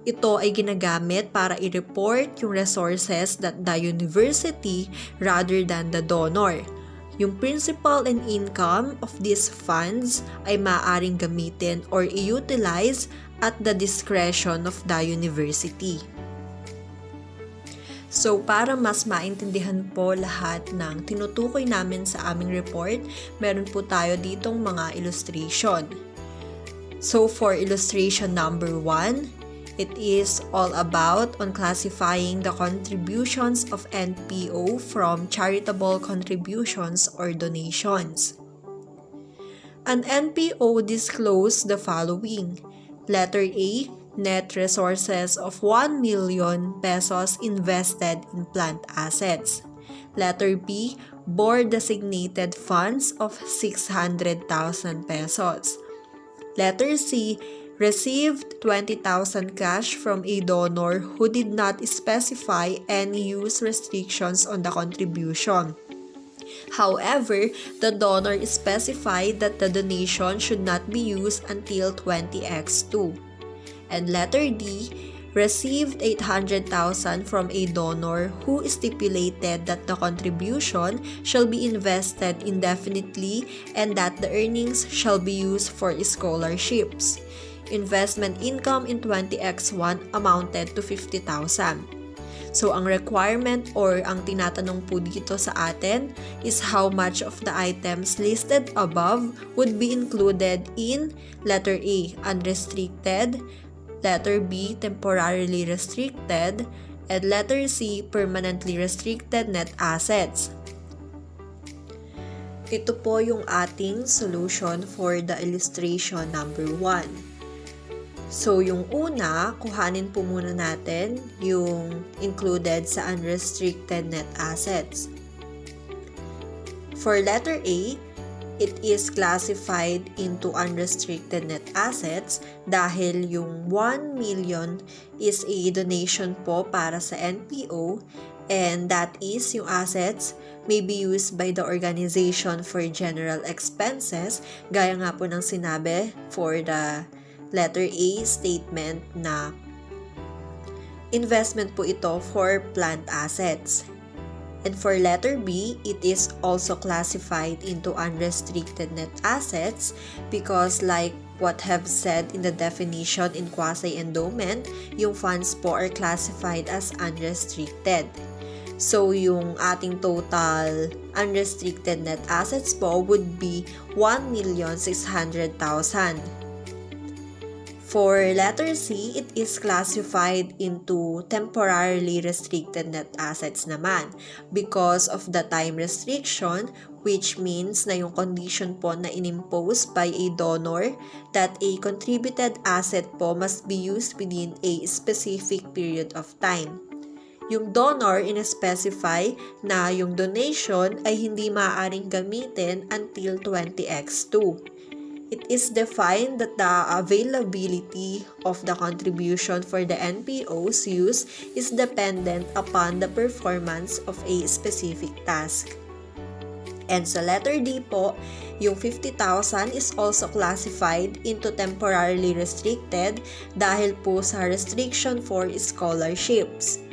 Ito ay ginagamit para i-report yung resources that the university rather than the donor. Yung principal and income of these funds ay maaaring gamitin or i-utilize at the discretion of the university. So, para mas maintindihan po lahat ng tinutukoy namin sa aming report, meron po tayo ditong mga illustration. So, for illustration number 1, It is all about on classifying the contributions of NPO from charitable contributions or donations. An NPO disclosed the following. Letter A, net resources of 1 million pesos invested in plant assets. Letter B, board-designated funds of 600,000 pesos. Letter C, received 20,000 cash from a donor who did not specify any use restrictions on the contribution. However, the donor specified that the donation should not be used until 20x2. And letter D, received 800,000 from a donor who stipulated that the contribution shall be invested indefinitely and that the earnings shall be used for scholarships. Investment income in 20x1 amounted to 50,000. So, ang requirement or ang tinatanong po dito sa atin is how much of the items listed above would be included in letter A, unrestricted, letter B, temporarily restricted, and letter C, permanently restricted net assets. Ito po yung ating solution for the illustration number 1. So, yung una, kuhanin po muna natin yung included sa unrestricted net assets. For letter A, it is classified into unrestricted net assets dahil yung 1 million is a donation po para sa NPO and that is yung assets may be used by the organization for general expenses gaya nga po ng sinabi for the letter A statement na investment po ito for plant assets. And for letter B, it is also classified into unrestricted net assets because like what have said in the definition in quasi-endowment, yung funds po are classified as unrestricted. So, yung ating total unrestricted net assets po would be 1,600,000. For letter C, it is classified into temporarily restricted net assets naman because of the time restriction, which means na yung condition po na inimpose by a donor that a contributed asset po must be used within a specific period of time. Yung donor in-specify na yung donation ay hindi maaaring gamitin until 20x2. It is defined that the availability of the contribution for the NPO's use is dependent upon the performance of a specific task. And sa letter D po, yung 50,000 is also classified into temporarily restricted dahil po sa restriction for scholarships.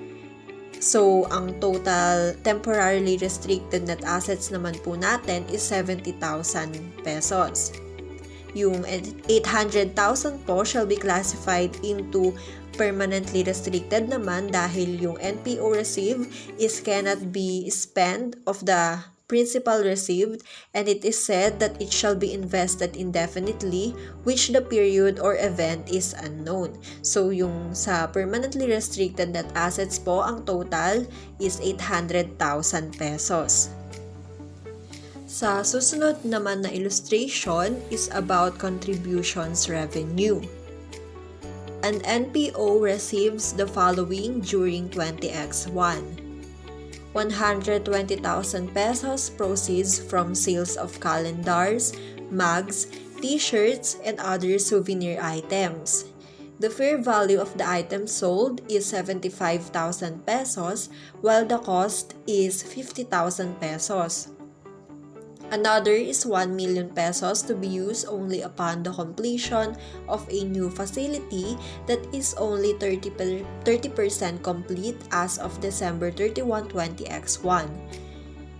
So, ang total temporarily restricted net assets naman po natin is 70,000 pesos. Yung 800,000 po shall be classified into permanently restricted naman dahil yung NPO received is cannot be spent of the principal received and it is said that it shall be invested indefinitely which the period or event is unknown. So yung sa permanently restricted net assets po ang total is 800,000 pesos. Sa susunod naman na illustration is about contributions revenue. An NPO receives the following during 20x1. 120,000 pesos proceeds from sales of calendars, mugs, t-shirts, and other souvenir items. The fair value of the item sold is 75,000 pesos while the cost is 50,000 pesos. Another is 1 million pesos to be used only upon the completion of a new facility that is only 30% complete as of December 31, 20x1.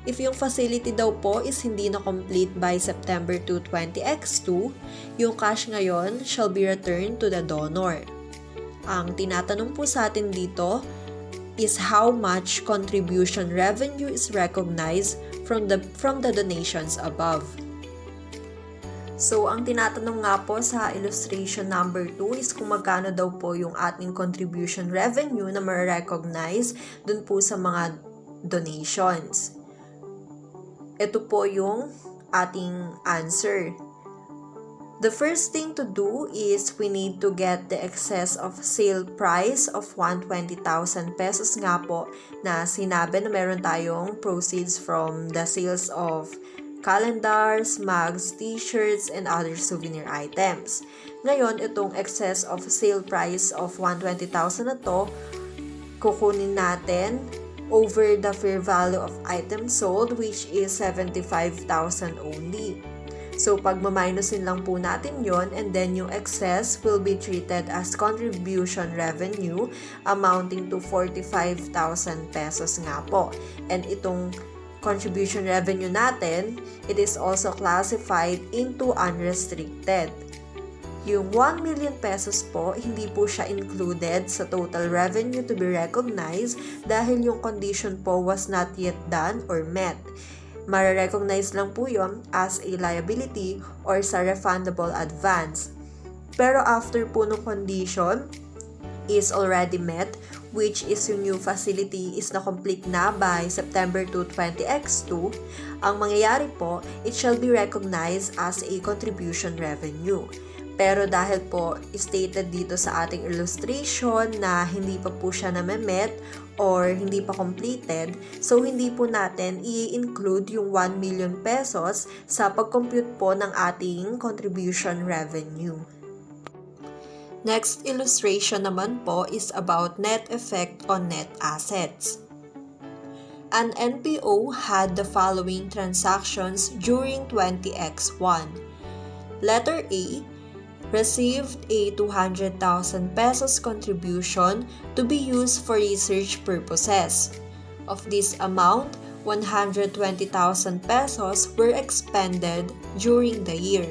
If yung facility daw po is hindi na complete by September 2, 20x2, yung cash ngayon shall be returned to the donor. Ang tinatanong po sa atin dito is how much contribution revenue is recognized from the donations above. So, ang tinatanong nga po sa illustration number 2 is kung magkano daw po yung ating contribution revenue na ma-recognize dun po sa mga donations. Ito po yung ating answer. The first thing to do is we need to get the excess of sale price of 120,000 pesos nga po na sinabi na meron tayong proceeds from the sales of calendars, mugs, t-shirts, and other souvenir items. Ngayon, itong excess of sale price of 120,000 na to, kukunin natin over the fair value of items sold, which is 75,000 only. So, pag maminusin lang po natin yon, and then yung excess will be treated as contribution revenue amounting to 45,000 pesos nga po. And itong contribution revenue natin, it is also classified into unrestricted. Yung 1 million pesos po, hindi po siya included sa total revenue to be recognized dahil yung condition po was not yet done or met. Mare-recognize lang po yun as a liability or sa refundable advance. Pero after po ng condition is already met, which is yung new facility is na-complete na by September 2, 20X2, ang mangyayari po, it shall be recognized as a contribution revenue. Pero dahil po stated dito sa ating illustration na hindi pa po siya na-met or hindi pa completed, so hindi po natin i-include yung 1 million pesos sa pag-compute po ng ating contribution revenue. Next illustration naman po is about net effect on net assets. An NPO had the following transactions during 20X1. Letter A, received a 200,000 pesos contribution to be used for research purposes. Of this amount, 120,000 pesos were expended during the year.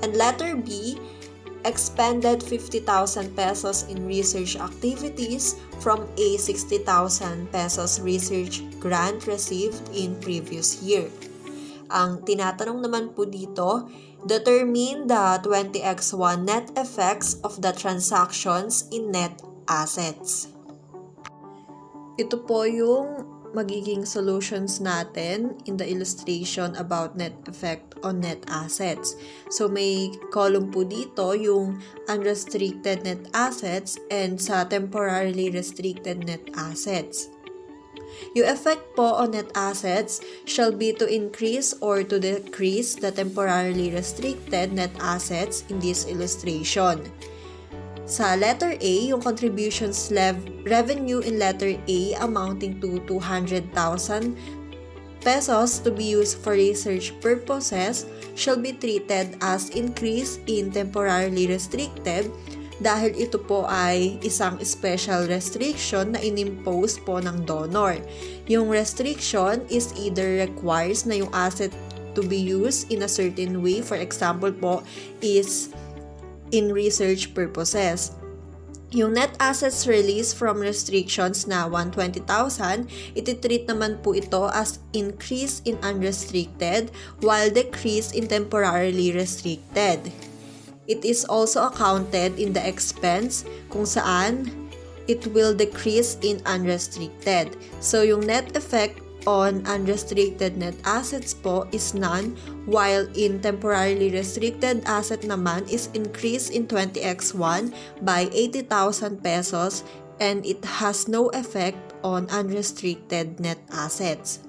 And letter B, expended 50,000 pesos in research activities from a 60,000 pesos research grant received in previous year. Ang tinatanong naman po dito, determine the 20X1 net effects of the transactions in net assets. Ito po yung magiging solutions natin in the illustration about net effect on net assets. So, may column po dito yung unrestricted net assets and sa temporarily restricted net assets. Yung effect po on net assets shall be to increase or to decrease the temporarily restricted net assets in this illustration. Sa letter A, yung contributions revenue in letter A amounting to 200,000 pesos to be used for research purposes shall be treated as increase in temporarily restricted dahil ito po ay isang special restriction na inimpose po ng donor. Yung restriction is either requires na yung asset to be used in a certain way, for example po is in research purposes. Yung net assets released from restrictions na 120,000, ititreat naman po ito as increase in unrestricted while decrease in temporarily restricted. It is also accounted in the expense kung saan it will decrease in unrestricted. So yung net effect on unrestricted net assets po is none, while in temporarily restricted asset naman is increase in 20X1 by 80,000 pesos and it has no effect on unrestricted net assets.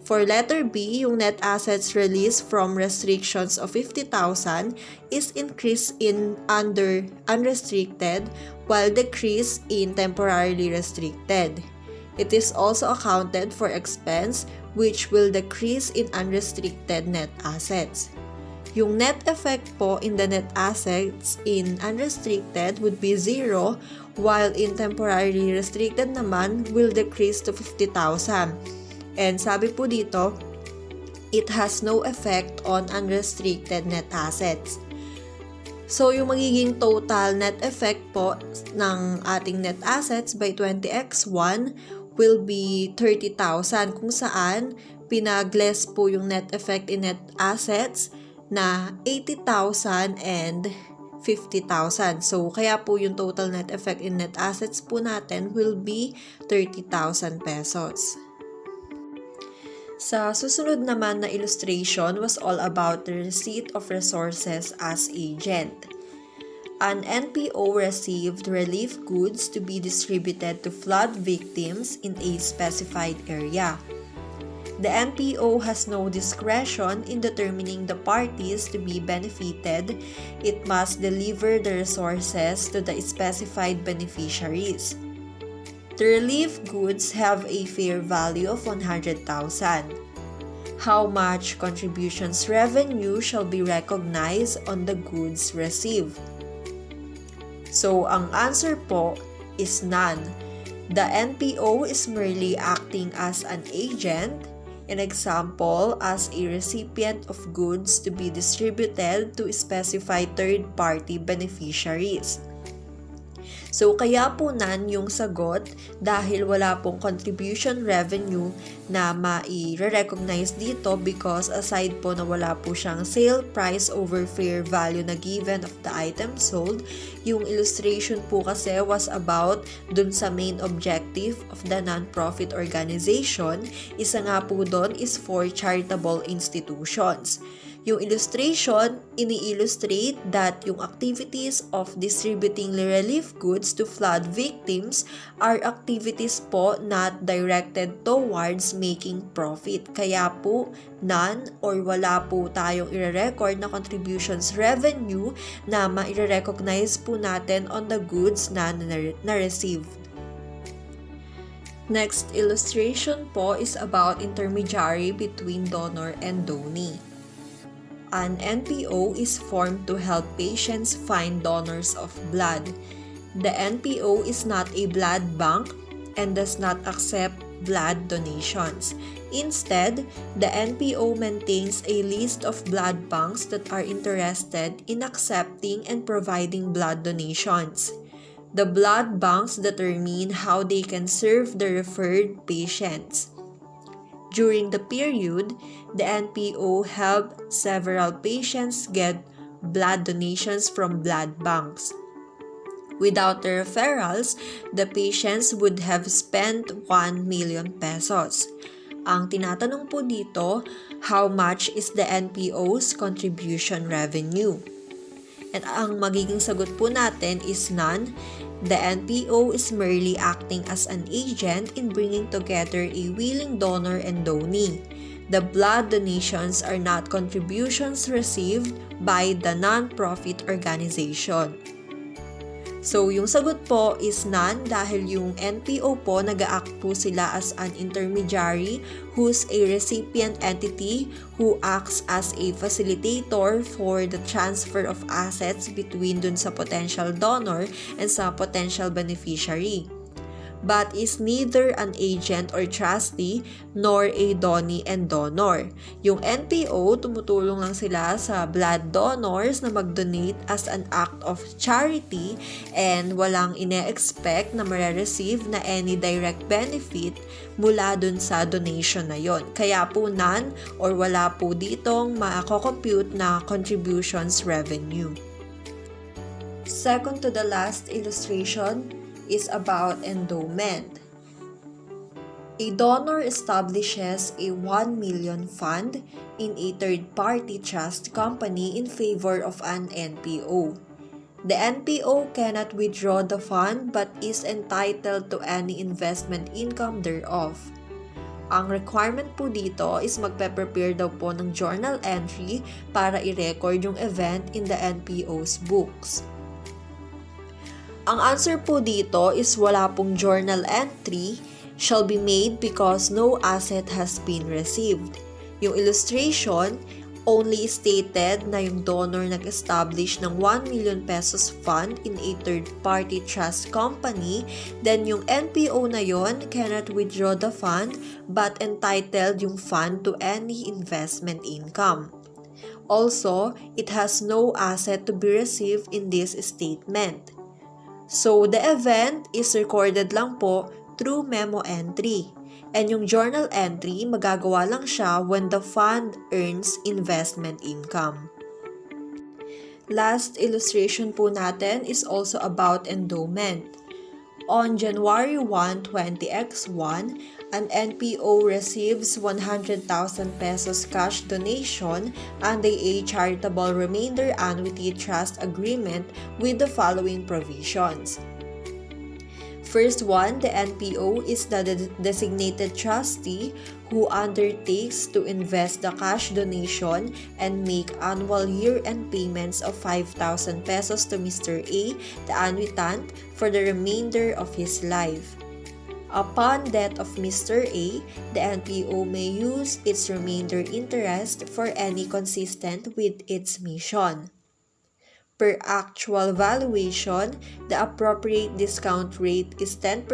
For letter B, yung net assets released from restrictions of 50,000 is increase in under unrestricted while decrease in temporarily restricted. It is also accounted for expense which will decrease in unrestricted net assets. Yung net effect po in the net assets in unrestricted would be 0 while in temporarily restricted naman will decrease to 50,000. And sabi po dito, it has no effect on unrestricted net assets. So, yung magiging total net effect po ng ating net assets by 20X1 will be 30,000 kung saan pinag-less po yung net effect in net assets na 80,000 and 50,000. So, kaya po yung total net effect in net assets po natin will be 30,000 pesos. Sa susunod naman na illustration was all about the receipt of resources as agent. An NPO received relief goods to be distributed to flood victims in a specified area. The NPO has no discretion in determining the parties to be benefited. It must deliver the resources to the specified beneficiaries. The relief goods have a fair value of 100,000. How much contributions revenue shall be recognized on the goods received? So, ang answer po is none. The NPO is merely acting as an agent, an example, as a recipient of goods to be distributed to specified third-party beneficiaries. So, kaya po nan yung sagot dahil wala pong contribution revenue na mai-recognize dito because aside po na wala po siyang sale price over fair value na given of the item sold, yung illustration po kasi was about dun sa main objective of the non-profit organization. Isa nga po dun is for charitable institutions. Yung illustration, ini-illustrate that yung activities of distributing relief goods to flood victims are activities po not directed towards making profit. Kaya po, none or wala po tayong i-record na contributions revenue na ma-recognize po natin on the goods na na-received. Next illustration po is about intermediary between donor and donee. An NPO is formed to help patients find donors of blood. The NPO is not a blood bank and does not accept blood donations. Instead, the NPO maintains a list of blood banks that are interested in accepting and providing blood donations. The blood banks determine how they can serve the referred patients. During the period, the NPO helped several patients get blood donations from blood banks. Without the referrals, the patients would have spent 1 million pesos. Ang tinatanong po dito, how much is the NPO's contribution revenue? At ang magiging sagot po natin is none. The NPO is merely acting as an agent in bringing together a willing donor and donee. The blood donations are not contributions received by the non-profit organization. So, yung sagot po is none dahil yung NPO po nag-act po sila as an intermediary who's a recipient entity who acts as a facilitator for the transfer of assets between dun sa potential donor and sa potential beneficiary, but is neither an agent or trustee nor a donee and donor. Yung NPO, tumutulong lang sila sa blood donors na mag-donate as an act of charity and walang ine-expect na mare-receive na any direct benefit mula dun sa donation na yon. Kaya po none or wala po ditong ma-compute na contributions revenue. Second to the last illustration is about endowment. A donor establishes a 1 million fund in a third-party trust company in favor of an NPO. The NPO cannot withdraw the fund but is entitled to any investment income thereof. Ang requirement po dito is magpe-prepare daw po ng journal entry para i-record yung event in the NPO's books. Ang answer po dito is wala pong journal entry shall be made because no asset has been received. Yung illustration only stated na yung donor nag-establish ng 1 million pesos fund in a third-party trust company, then yung NPO na yon cannot withdraw the fund but entitled yung fund to any investment income. Also, it has no asset to be received in this statement. So, the event is recorded lang po through memo entry. And yung journal entry, magagawa lang siya when the fund earns investment income. Last illustration po natin is also about endowment. On January 1, 20X1, an NPO receives 100,000 pesos cash donation under a charitable remainder annuity trust agreement with the following provisions. First one, the NPO is the designated trustee who undertakes to invest the cash donation and make annual year-end payments of 5,000 pesos to Mr. A, the annuitant, for the remainder of his life. Upon death of Mr. A, the NPO may use its remainder interest for any consistent with its mission. Per actual valuation, the appropriate discount rate is 10%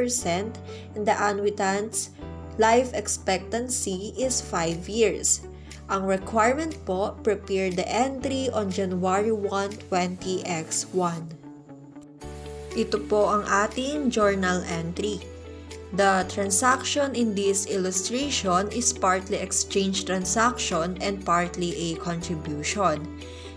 and the annuitant's life expectancy is 5 years. Ang requirement po, prepare the entry on January 1, 20X1. Ito po ang ating journal entry. The transaction in this illustration is partly exchange transaction and partly a contribution.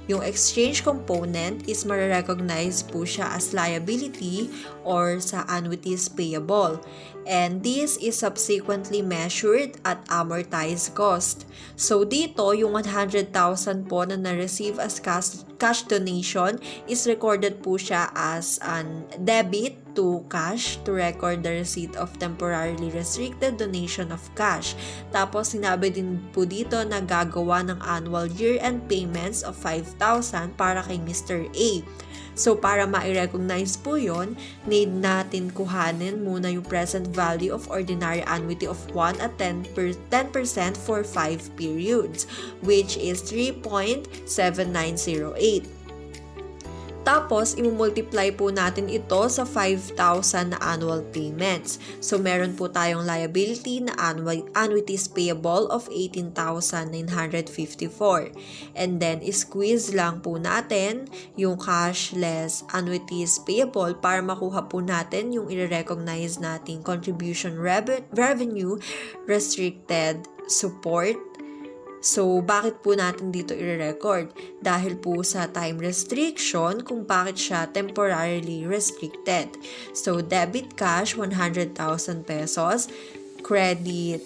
Yung exchange component is marirecognize po siya as liability or sa annuities payable. And this is subsequently measured at amortized cost. So dito, yung 100,000 po na na-receive as cash donation is recorded po siya as an debit to cash to record the receipt of temporarily restricted donation of cash. Tapos sinabi din po dito na gagawa ng annual year-end payments of 5,000 para kay Mr. A. So para ma-recognize po yon, need natin kuhanin muna yung present value of ordinary annuity of 1 at 10% for 5 periods, which is 3.7908. Tapos, imumultiply po natin ito sa 5,000 na annual payments. So, meron po tayong liability na annuities payable of 18,954. And then, squeeze lang po natin yung cash less annuities payable para makuha po natin yung i-recognize nating contribution revenue restricted support. So, bakit po natin dito i-record? Dahil po sa time restriction kung bakit siya temporarily restricted. So, debit cash, 100,000 pesos. Credit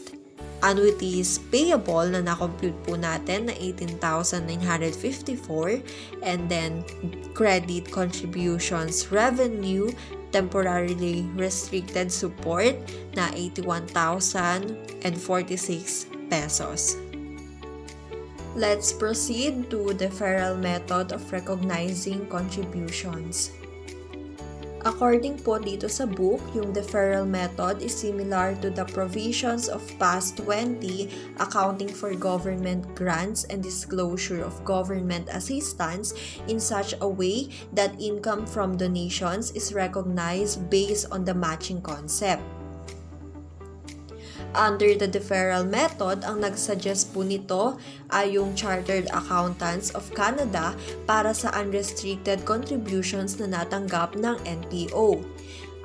annuities payable na na-compute po natin na 18,954. And then, credit contributions revenue, temporarily restricted support na 81,046 pesos. Let's proceed to the deferral method of recognizing contributions. According po dito sa book, yung deferral method is similar to the provisions of PAS 20 accounting for government grants and disclosure of government assistance in such a way that income from donations is recognized based on the matching concept. Under the deferral method, ang nagsuggest po nito ay yung Chartered Accountants of Canada para sa unrestricted contributions na natanggap ng NPO.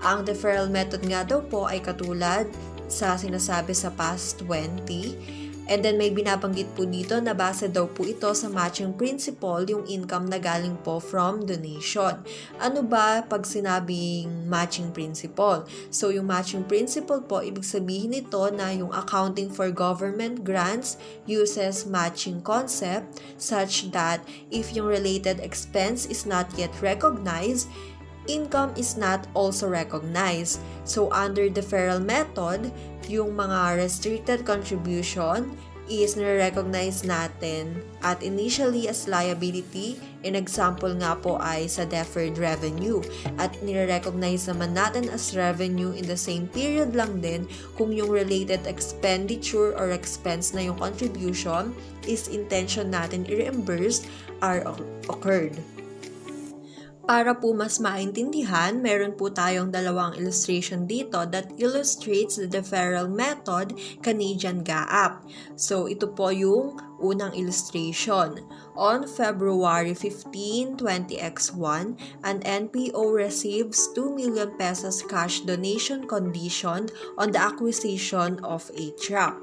Ang deferral method nga daw po ay katulad sa sinasabi sa PAS 20. And then may binabanggit po dito na base daw po ito sa matching principle yung income na galing po from donation. Ano ba pag sinabing matching principle? So yung matching principle po, ibig sabihin nito na yung accounting for government grants uses matching concept such that if yung related expense is not yet recognized, income is not also recognized. So under deferral method, yung mga restricted contribution is nire-recognize natin at initially as liability. An example nga po ay sa deferred revenue. At nire-recognize naman natin as revenue in the same period lang din kung yung related expenditure or expense na yung contribution is intention natin i-reimburse are occurred. Para po mas maintindihan, meron po tayong dalawang illustration dito that illustrates the deferral method Canadian GAAP. So, ito po yung unang illustration. On February 15, 20X1, an NPO receives 2 million pesos cash donation conditioned on the acquisition of a truck.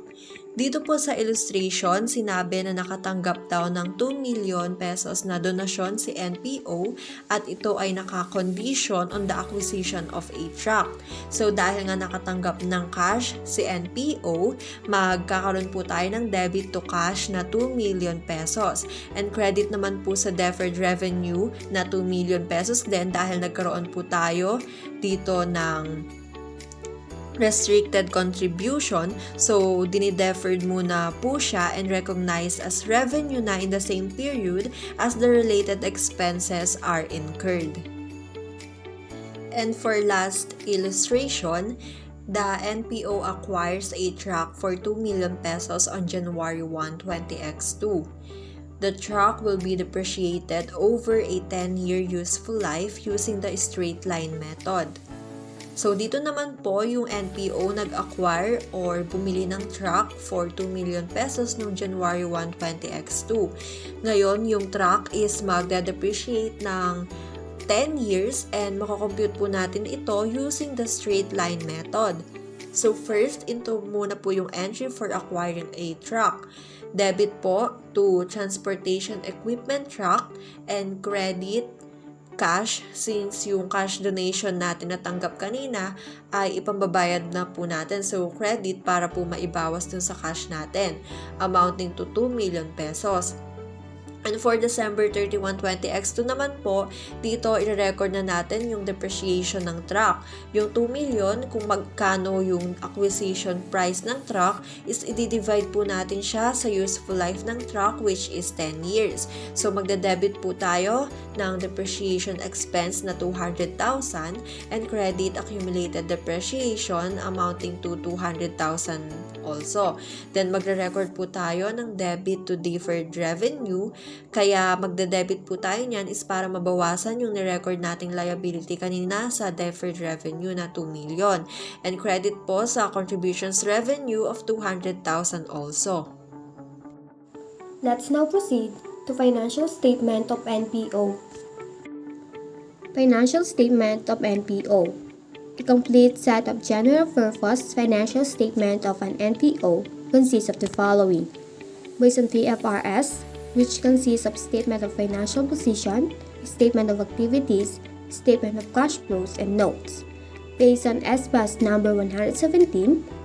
Dito po sa illustration, sinabi na nakatanggap daw ng 2 million pesos na donasyon si NPO at ito ay naka-condition on the acquisition of a truck. So dahil nga nakatanggap ng cash si NPO, magkakaroon po tayo ng debit to cash na 2 million pesos. And credit naman po sa deferred revenue na 2 million pesos din dahil nagkaroon po tayo dito ng restricted contribution. So, dinideferred muna po siya and recognized as revenue na in the same period as the related expenses are incurred. And for last illustration, the NPO acquires a truck for 2 million pesos on January 1, 20x2. The truck will be depreciated over a 10-year useful life using the straight line method. So, dito naman po yung NPO nag-acquire or bumili ng truck for 2 million pesos noong January 1, 20x2. Ngayon, yung truck is magde-depreciate ng 10 years and makakompute po natin ito using the straight line method. So, first, ito muna po yung entry for acquiring a truck. Debit po to transportation equipment truck and credit cash, since yung cash donation natin natanggap kanina ay ipambabayad na po natin. So, credit para po maibawas dun sa cash natin, amounting to 2 million pesos. And for December 31, 20x2 naman po, dito i-record na natin yung depreciation ng truck. Yung 2 million, kung magkano yung acquisition price ng truck, is i-divide po natin siya sa useful life ng truck, which is 10 years. So, magde-debit po tayo ng depreciation expense na 200,000 and credit accumulated depreciation amounting to 200,000 also. Then, magre-record po tayo ng debit to deferred revenue. Kaya magde-debit po tayo niyan is para mabawasan yung ni-record nating liability kanina sa deferred revenue na 2 million. And credit po sa contributions revenue of 200,000 also. Let's now proceed to financial statement of NPO. Financial statement of NPO. A complete set of general purpose financial statement of an NPO consists of the following. Based on PFRS, which consists of statement of financial position, statement of activities, statement of cash flows, and notes. Based on SBAS number 117,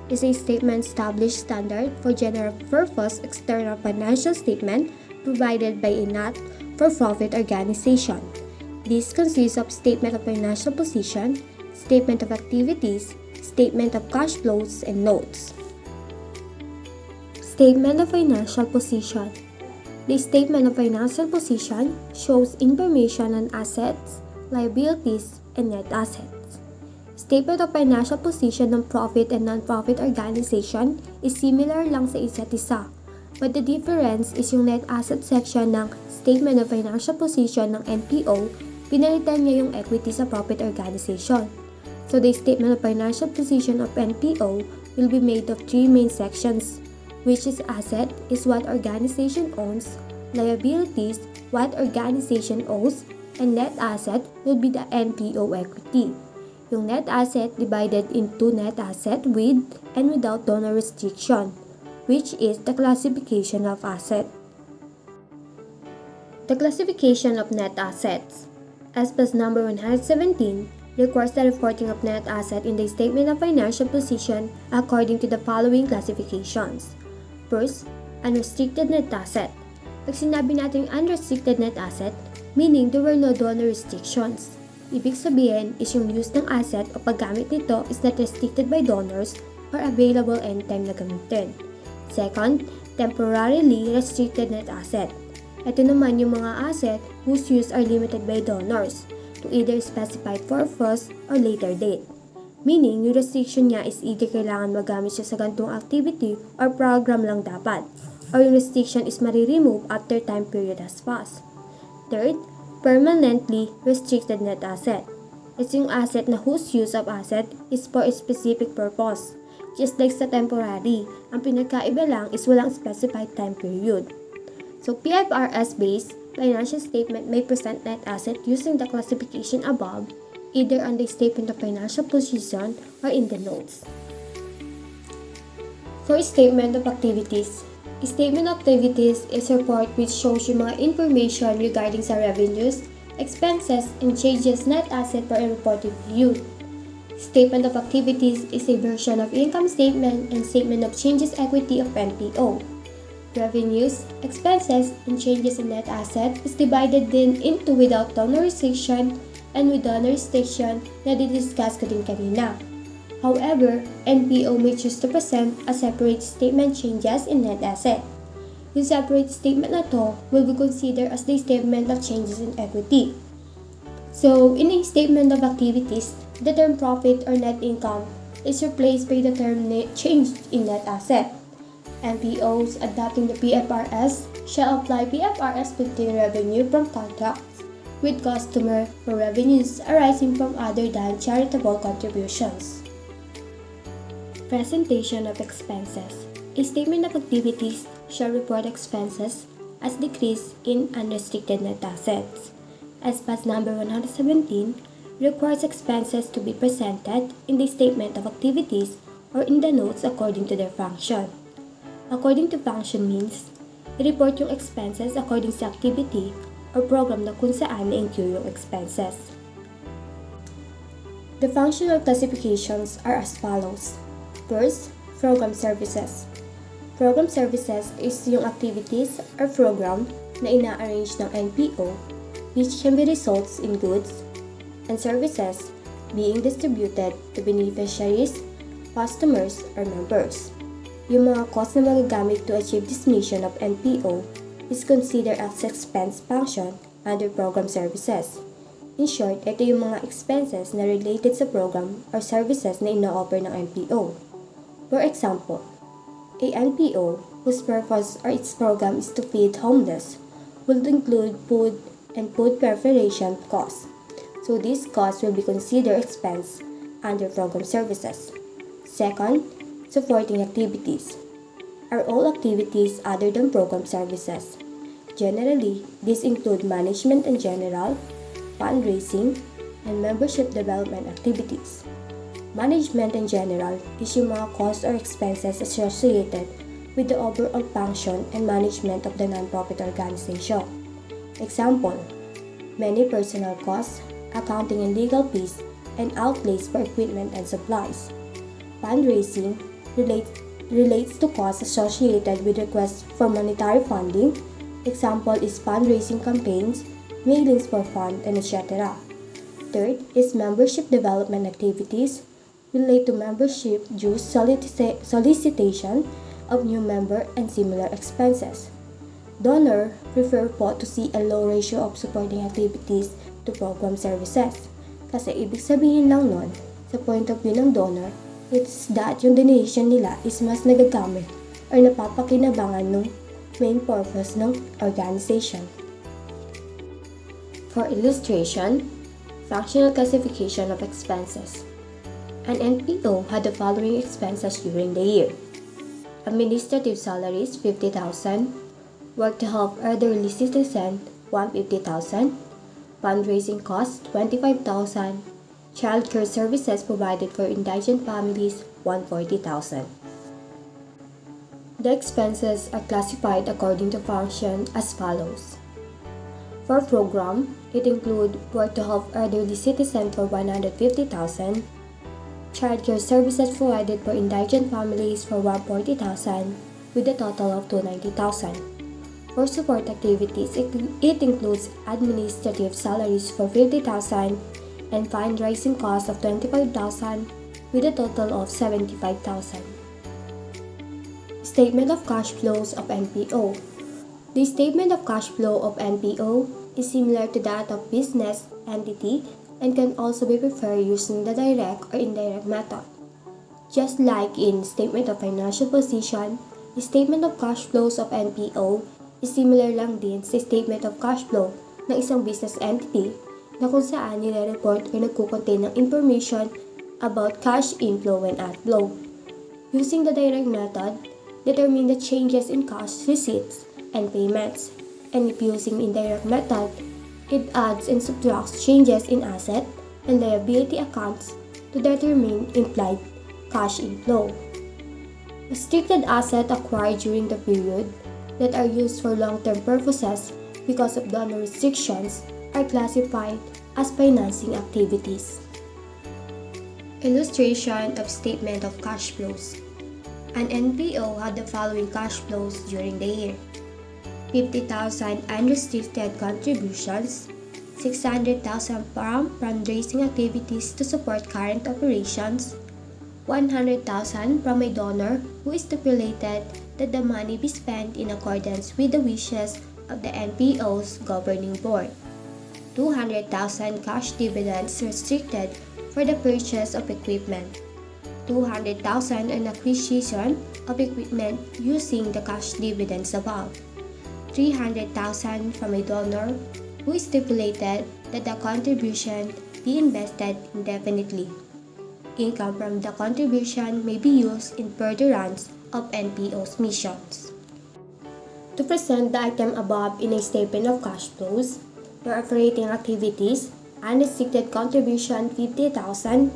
is a statement established standard for general purpose external financial statement provided by a not-for-profit organization. This consists of statement of financial position, statement of activities, statement of cash flows, and notes. Statement of financial position. The statement of financial position shows information on assets, liabilities, and net assets. Statement of financial position ng profit and non-profit organization is similar lang sa isa't isa, but the difference is yung net asset section ng statement of financial position ng NPO, pinalitan niya yung equity sa profit organization. So the statement of financial position of NPO will be made of three main sections, which is asset is what organization owns, liabilities what organization owes, and net asset will be the NPO equity. Yung net asset divided into net asset with and without donor restriction, which is the classification of asset. The classification of net assets. SBAS number 117 requires the reporting of net asset in the statement of financial position according to the following classifications. First, unrestricted net asset. Pag sinabi natin unrestricted net asset, meaning there were no donor restrictions. Ibig sabihin is yung use ng asset o paggamit nito is not restricted by donors or available anytime na gamitin. Second, temporarily restricted net asset. Ito naman yung mga asset whose use are limited by donors to either specified purpose or later date. Meaning, yung restriction niya is either kailangan magamit siya sa ganitong activity or program lang dapat, or yung restriction is mariremove after time period has passed. Third, permanently restricted net asset. It's yung asset na whose use of asset is for a specific purpose. Just like sa temporary, ang pinagkaiba lang is walang specified time period. So, PFRS-based financial statement may present net asset using the classification above, either on the statement of financial position or in the notes. For statement of activities, statement of activities is a report which shows yung mga information regarding sa revenues, expenses, and changes net asset for a reported period. Statement of activities is a version of income statement and statement of changes equity of NPO. Revenues, expenses, and changes in net asset is divided din into without dollarization and with dollarization na didiscuss ko din kanina. However, NPO may choose to present a separate statement changes in net asset. Yung separate statement na to will be considered as the statement of changes in equity. So, in a statement of activities, the term profit or net income is replaced by the term change in net asset. NPOs adopting the PFRS shall apply PFRS 15 revenue from contracts with customer for revenues arising from other than charitable contributions. Presentation of expenses. A statement of activities shall report expenses as decrease in unrestricted net assets. ASPAS number 117 requires expenses to be presented in the statement of activities or in the notes according to their function. According to function means, i-report yung expenses according sa activity or program na kung saan na-incur yung expenses. The functional classifications are as follows. First, program services. Program services is yung activities or program na ina-arrange ng NPO which can be results in goods and services being distributed to beneficiaries, customers, or members. Yung mga cost na magagamit to achieve this mission of NPO is considered as expense function under program services. In short, ito yung mga expenses na related sa program or services na ina-offer ng NPO. For example, a NPO whose purpose or its program is to feed homeless will include food and food preparation costs. So these costs will be considered expense under program services. Second, supporting activities are all activities other than program services. Generally, these include management in general, fundraising, and membership development activities. Management in general is yung mga costs or expenses associated with the overall function and management of the non-profit organization. Example, many personnel costs, accounting and legal fees, and outlays for equipment and supplies. Fundraising relates to costs associated with requests for monetary funding. Example is fundraising campaigns, mailings for fund, and etc. Third is membership development activities relate to membership dues, solicitation of new member, and similar expenses. Donor prefer po to see a low ratio of supporting activities to program services. Kasi ibig sabihin lang nun, sa point of view ng donor, it's that yung donation nila is mas nagagamit or napapakinabangan ng main purpose ng organization. For illustration, functional classification of expenses. An NPO had the following expenses during the year. Administrative salaries, 50,000. Work to help elderly citizens, 150,000. Fundraising costs, 25,000. Childcare services provided for indigent families, 140,000. The expenses are classified according to function as follows. For program, it includes work to help elderly citizens for 150,000. Childcare services provided for indigent families for 140,000 with a total of 290,000. For support activities, it includes administrative salaries for 50,000 and fundraising costs of 25,000 with a total of 75,000. Statement of cash flows of NPO. The statement of cash flow of NPO is similar to that of business entity and can also be prepared using the direct or indirect method. Just like in Statement of Financial Position, the Statement of Cash Flows of NPO is similar lang din sa Statement of Cash Flow ng isang business entity na kung saan nire-report o nagkukontain ng information about cash inflow and outflow. Using the direct method, determine the changes in cash receipts and payments. And if using indirect method, it adds and subtracts changes in asset and liability accounts to determine implied cash inflow. Restricted assets acquired during the period that are used for long-term purposes because of donor restrictions are classified as financing activities. Illustration of statement of cash flows. An NPO had the following cash flows during the year: 50,000 unrestricted contributions, 600,000 from fundraising activities to support current operations, 100,000 from a donor who stipulated that the money be spent in accordance with the wishes of the NPO's governing board, 200,000 cash dividends restricted for the purchase of equipment, 200,000 on acquisition of equipment using the cash dividends above, 300,000 from a donor who stipulated that the contribution be invested indefinitely. Income from the contribution may be used in furtherance of NPO's missions. To present the item above in a statement of cash flows, for operating activities, unrestricted contribution 50,000,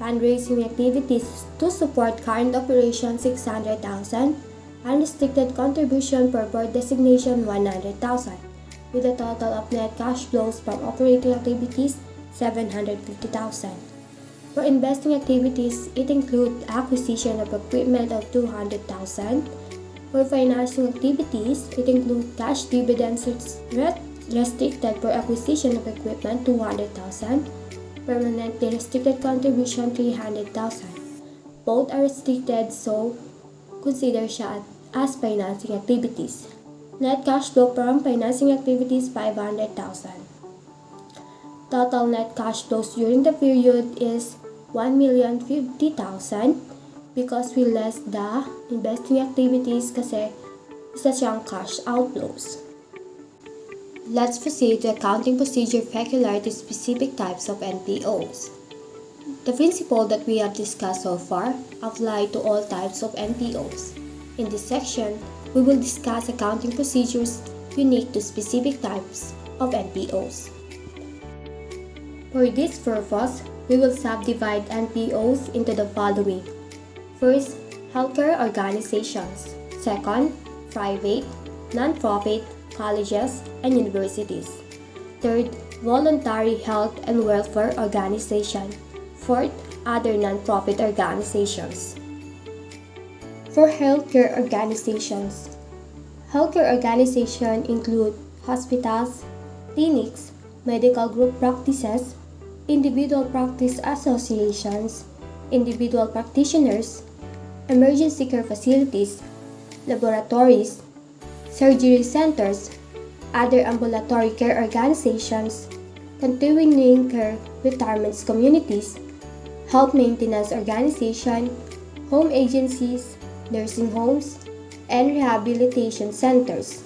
fundraising activities to support current operations 600,000, unrestricted contribution for board designation 100,000, with a total of net cash flows from operating activities 750,000. For investing activities, it includes acquisition of equipment of 200,000. For financing activities, it includes cash dividends restricted for acquisition of equipment 200,000. Permanently restricted contribution 300,000. Both are restricted, so consider siya as financing activities. Net cash flow from financing activities 500,000. Total net cash flows during the period is 1,050,000 because we less the investing activities kasi isa siyang cash outflows. Let's proceed to accounting procedure peculiar to specific types of NPOs. The principle that we have discussed so far apply to all types of NPOs. In this section, we will discuss accounting procedures unique to specific types of NPOs. For this purpose, we will subdivide NPOs into the following. First, healthcare organizations. Second, private, non-profit, colleges, and universities. Third, voluntary health and welfare organization. Fourth, other non-profit organizations. For healthcare organizations, healthcare organizations include hospitals, clinics, medical group practices, individual practice associations, individual practitioners, emergency care facilities, laboratories, surgery centers, other ambulatory care organizations, continuing care retirement communities, health maintenance organization, home agencies, nursing homes, and rehabilitation centers.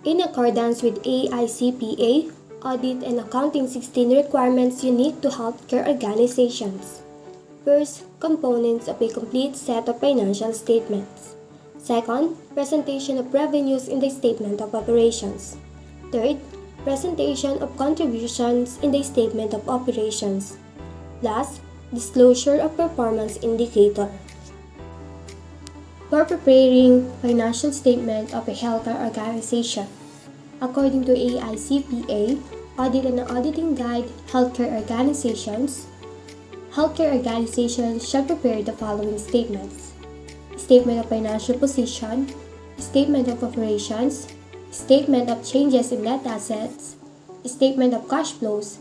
In accordance with AICPA, Audit and Accounting 16 requirements unique to healthcare organizations. First, components of a complete set of financial statements. Second, presentation of revenues in the statement of operations. Third, presentation of contributions in the statement of operations. Last, disclosure of performance indicator. For preparing financial statement of a healthcare organization, according to AICPA, Audit and Auditing Guide, healthcare organizations shall prepare the following statements: statement of financial position, statement of operations, statement of changes in net assets, statement of cash flows,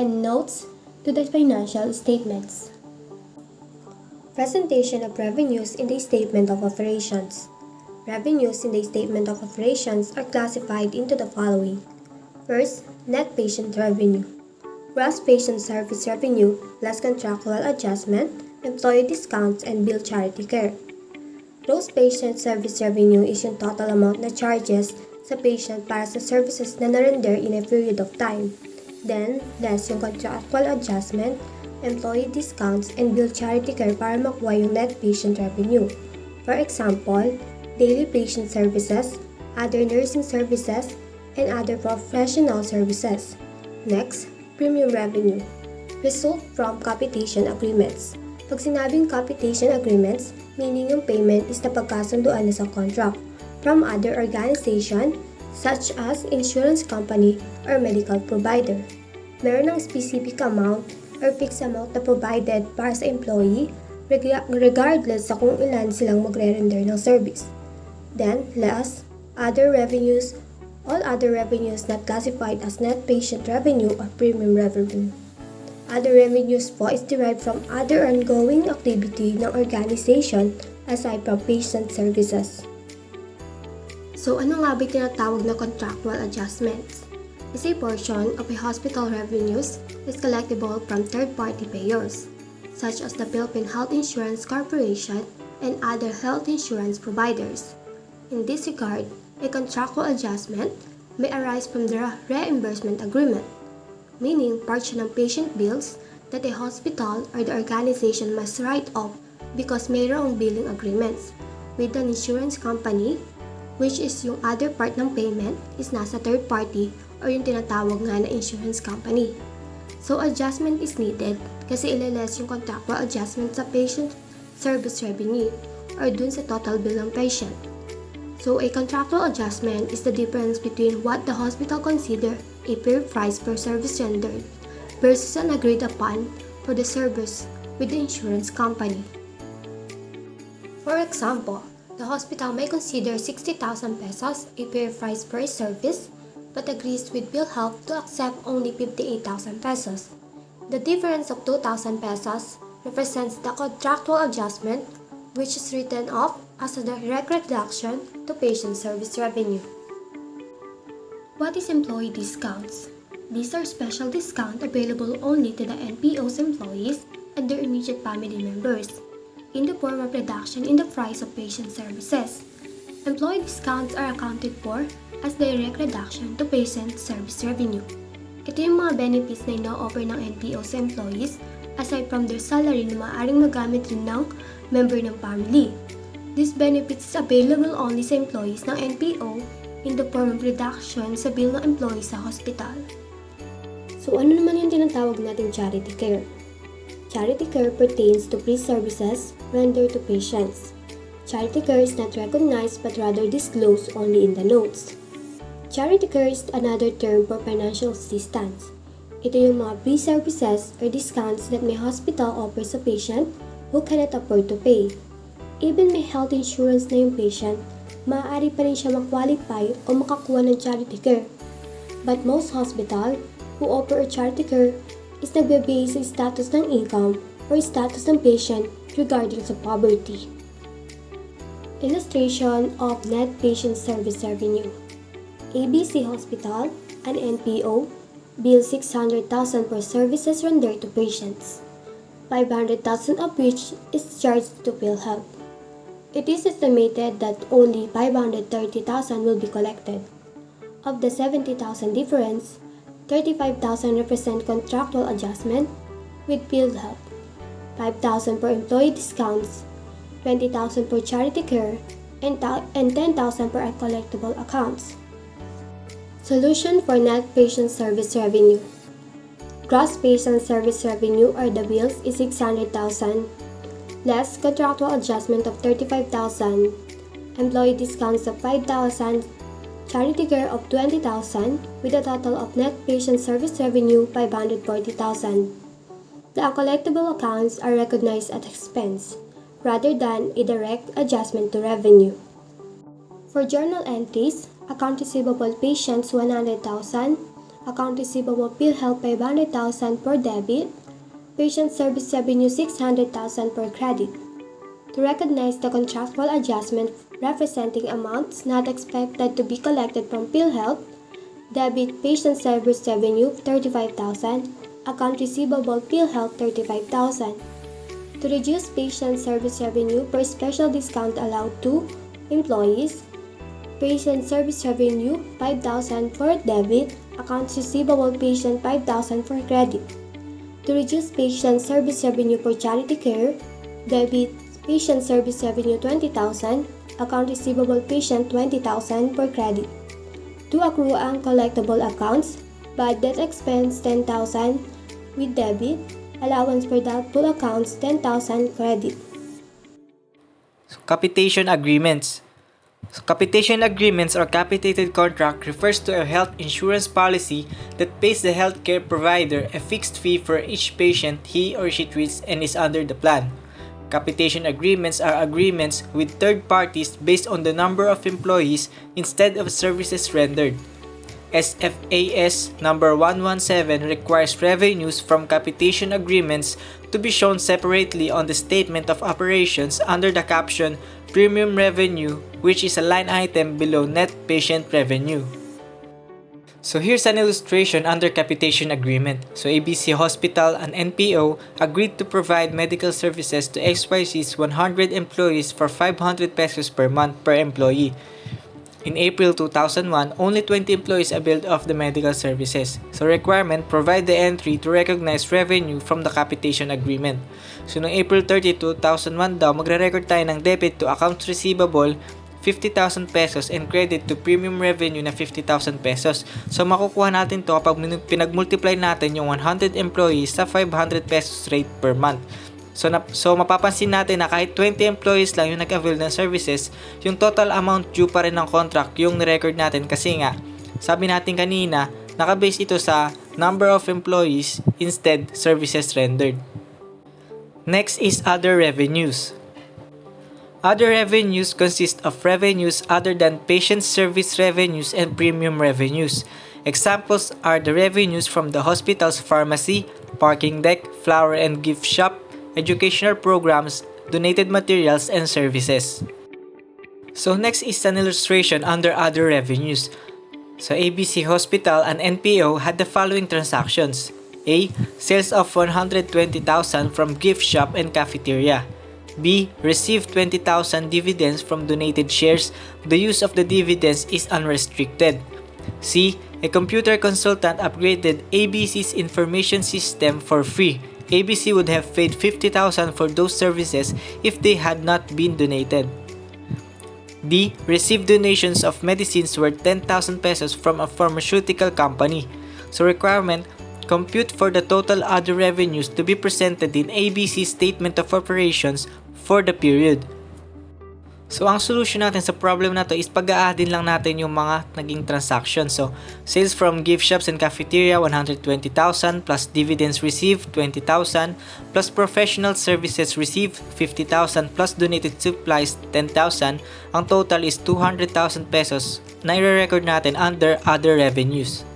and notes to the financial statements. Presentation of revenues in the statement of operations. Revenues in the statement of operations are classified into the following. First, net patient revenue. Gross patient service revenue less contractual adjustment, employee discounts, and bill charity care. Gross patient service revenue is yung total amount na charges sa patient para sa services na na-render in a period of time. Then, less yung contractual adjustment, employee discounts, and bill charity care para makuha yung net patient revenue. For example, daily patient services, other nursing services, and other professional services. Next, premium revenue. Result from capitation agreements. Pag sinabing capitation agreements, meaning yung payment is napagkasunduan na sa contract from other organization such as insurance company or medical provider. Meron ng specific amount or fixed amount na provided para sa employee regardless sa kung ilan silang magre-render ng service. Then, last, other revenues. All other revenues not classified as net patient revenue or premium revenue. Other revenues po is derived from other ongoing activity ng organization aside from patient services. So ano nga ba tinatawag na contractual adjustments? Is a portion of a hospital revenues is collectible from third-party payers, such as the Philippine Health Insurance Corporation and other health insurance providers. In this regard, a contractual adjustment may arise from the reimbursement agreement, meaning part siya ng patient bills that a hospital or the organization must write off because mayroong billing agreements with an insurance company, which is yung other part ng payment is nasa third party or yung tinatawag nga na insurance company. So adjustment is needed kasi ilales yung contractual adjustment sa patient service revenue or dun sa total bill ng patient. So a contractual adjustment is the difference between what the hospital consider a fair price per service rendered versus an agreed upon for the service with the insurance company. For example, the hospital may consider 60,000 pesos a fair price per service but agrees with PhilHealth to accept only 58,000 pesos. The difference of 2,000 pesos represents the contractual adjustment, which is written off as a direct reduction to patient service revenue. What is employee discounts? These are special discounts available only to the NPO's employees and their immediate family members, in the form of reduction in the price of patient services. Employee discounts are accounted for as direct reduction to patient service revenue. Ito yung mga benefits na ino-offer ng NPO sa employees aside from their salary na maaaring magamit rin ng member ng family. These benefits is available only sa employees ng NPO in the form of reduction sa bill ng employees sa hospital. So ano naman yung tinatawag nating charity care? Charity care pertains to free services rendered to patients. Charity care is not recognized but rather disclosed only in the notes. Charity care is another term for financial assistance. Ito yung mga free services or discounts that may hospital offer sa patient who cannot afford to pay. Even may health insurance na yung patient, maaari pa rin siya mag-qualify o makakuha ng charity care. But most hospital who offer a charity care is nagbe-base sa status ng income or status ng patient regarding sa poverty. Illustration of net patient service revenue. ABC Hospital, an NPO, bills 600,000 for services rendered to patients, 500,000 of which is charged to PhilHealth. It is estimated that only 530,000 will be collected. Of the 70,000 difference, 35,000 represent contractual adjustment with PhilHealth, 5,000 for employee discounts, 20,000 for charity care, and 10,000 for uncollectible accounts. Solution for net patient service revenue. Gross patient service revenue or the bills is 600,000, less contractual adjustment of 35,000, employee discounts of 5,000, charity care of 20,000, with a total of net patient service revenue 540,000. The uncollectible accounts are recognized at expense, rather than a direct adjustment to revenue. For journal entries, account receivable patients 100,000, account receivable PhilHealth 500,000 per debit, patient service revenue 600,000 per credit. To recognize the contractual adjustment representing amounts not expected to be collected from PhilHealth, debit patient service revenue 35,000, account receivable PhilHealth 35,000. To reduce patient service revenue per special discount allowed to employees, patient service revenue 5,000 for debit, accounts receivable patient 5,000 for credit. To reduce patient service revenue for charity care, debit patient service revenue 20,000, account receivable patient 20,000 per credit. To accrue uncollectible accounts, bad debt expense 10,000 with debit, allowance for doubtful accounts 10,000 credit. Capitation agreements. Capitation agreements or capitated contract refers to a health insurance policy that pays the healthcare provider a fixed fee for each patient he or she treats and is under the plan. Capitation agreements are agreements with third parties based on the number of employees instead of services rendered. SFAS number 117 requires revenues from capitation agreements to be shown separately on the statement of operations under the caption Premium Revenue, which is a line item below Net Patient Revenue. So here's an illustration under capitation agreement. So ABC Hospital, an NPO, agreed to provide medical services to XYZ's 100 employees for 500 pesos per month per employee. In April 2001, only 20 employees availed of the medical services. So requirement, provide the entry to recognize revenue from the capitation agreement. So noong April 30, 2001 daw, magre-record tayo ng debit to accounts receivable 50,000 pesos and credit to premium revenue na 50,000 pesos. So makukuha natin to kapag pinag-multiply natin yung 100 employees sa 500 pesos rate per month. So mapapansin natin na kahit 20 employees lang yung nag-avail ng services, yung total amount due pa rin ng contract yung ni-record natin kasi nga, sabi natin kanina, nakabase ito sa number of employees instead services rendered. Next is other revenues. Other revenues consist of revenues other than patient service revenues and premium revenues. Examples are the revenues from the hospital's pharmacy, parking deck, flower and gift shop, educational programs, donated materials, and services. So next is an illustration under other revenues. So ABC Hospital, an NPO, had the following transactions. A. Sales of 120,000 from gift shop and cafeteria. B. Received 20,000 dividends from donated shares. The use of the dividends is unrestricted. C. A computer consultant upgraded ABC's information system for free. ABC would have paid 50,000 for those services if they had not been donated. D. Received donations of medicines worth 10,000 pesos from a pharmaceutical company. So requirement, compute for the total other revenues to be presented in ABC's statement of operations for the period. So ang solution natin sa problem na to is pag-a-addin lang natin yung mga naging transactions. So sales from gift shops and cafeteria 120,000 plus dividends received 20,000 plus professional services received 50,000 plus donated supplies 10,000. Ang total is 200,000 pesos na i-record natin under other revenues.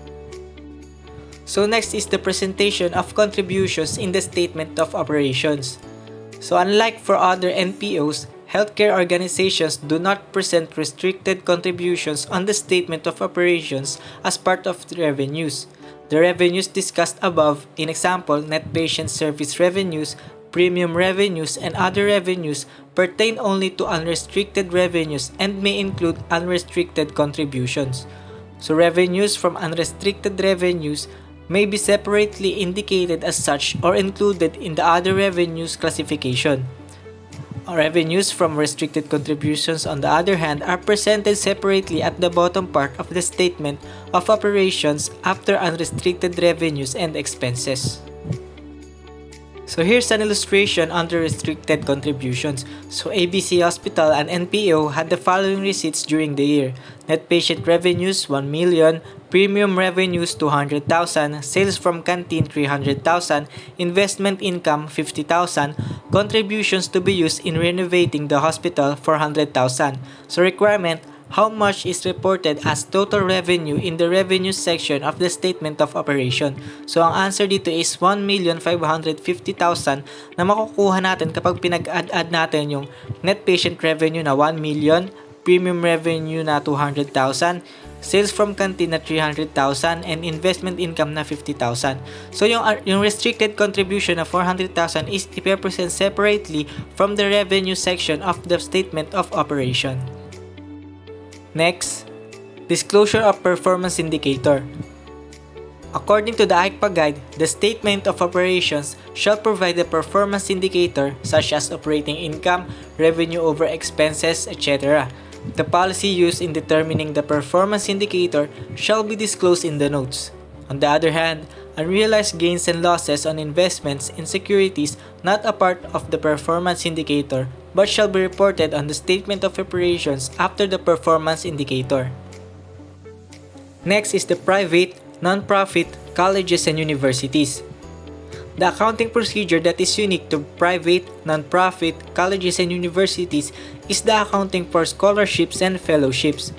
So next is the presentation of contributions in the statement of operations. So unlike for other NPOs, healthcare organizations do not present restricted contributions on the statement of operations as part of the revenues. The revenues discussed above, in example, net patient service revenues, premium revenues, and other revenues, pertain only to unrestricted revenues and may include unrestricted contributions. So revenues from unrestricted revenues may be separately indicated as such or included in the other revenues classification. Revenues from restricted contributions, on the other hand, are presented separately at the bottom part of the statement of operations after unrestricted revenues and expenses. So here's an illustration under restricted contributions. So ABC Hospital, an NPO, had the following receipts during the year. Net patient revenues 1 million, premium revenues 200,000, sales from canteen 300,000, investment income 50,000, contributions to be used in renovating the hospital 400,000. So requirement, how much is reported as total revenue in the revenue section of the statement of operation. So ang answer dito is 1,550,000 na makukuha natin kapag pinag-add natin yung net patient revenue na 1 million, premium revenue na 200,000, sales from canteen na 300,000, and investment income na 50,000. So yung restricted contribution na 400,000 is i-represent separately from the revenue section of the statement of operation. Next, disclosure of performance indicator. According to the AICPA guide, the statement of operations shall provide a performance indicator such as operating income, revenue over expenses, etc. The policy used in determining the performance indicator shall be disclosed in the notes. On the other hand, unrealized gains and losses on investments in securities not a part of the performance indicator but shall be reported on the Statement of Operations after the performance indicator. Next is the private, non-profit, colleges and universities. The accounting procedure that is unique to private, non-profit, colleges and universities is the accounting for scholarships and fellowships.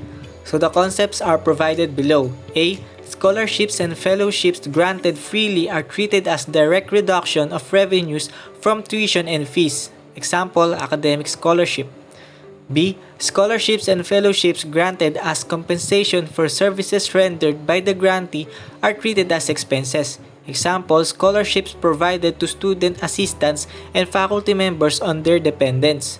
So the concepts are provided below. A. Scholarships and fellowships granted freely are treated as direct reduction of revenues from tuition and fees. Example, academic scholarship. B. Scholarships and fellowships granted as compensation for services rendered by the grantee are treated as expenses. Example, scholarships provided to student assistants and faculty members on their dependents.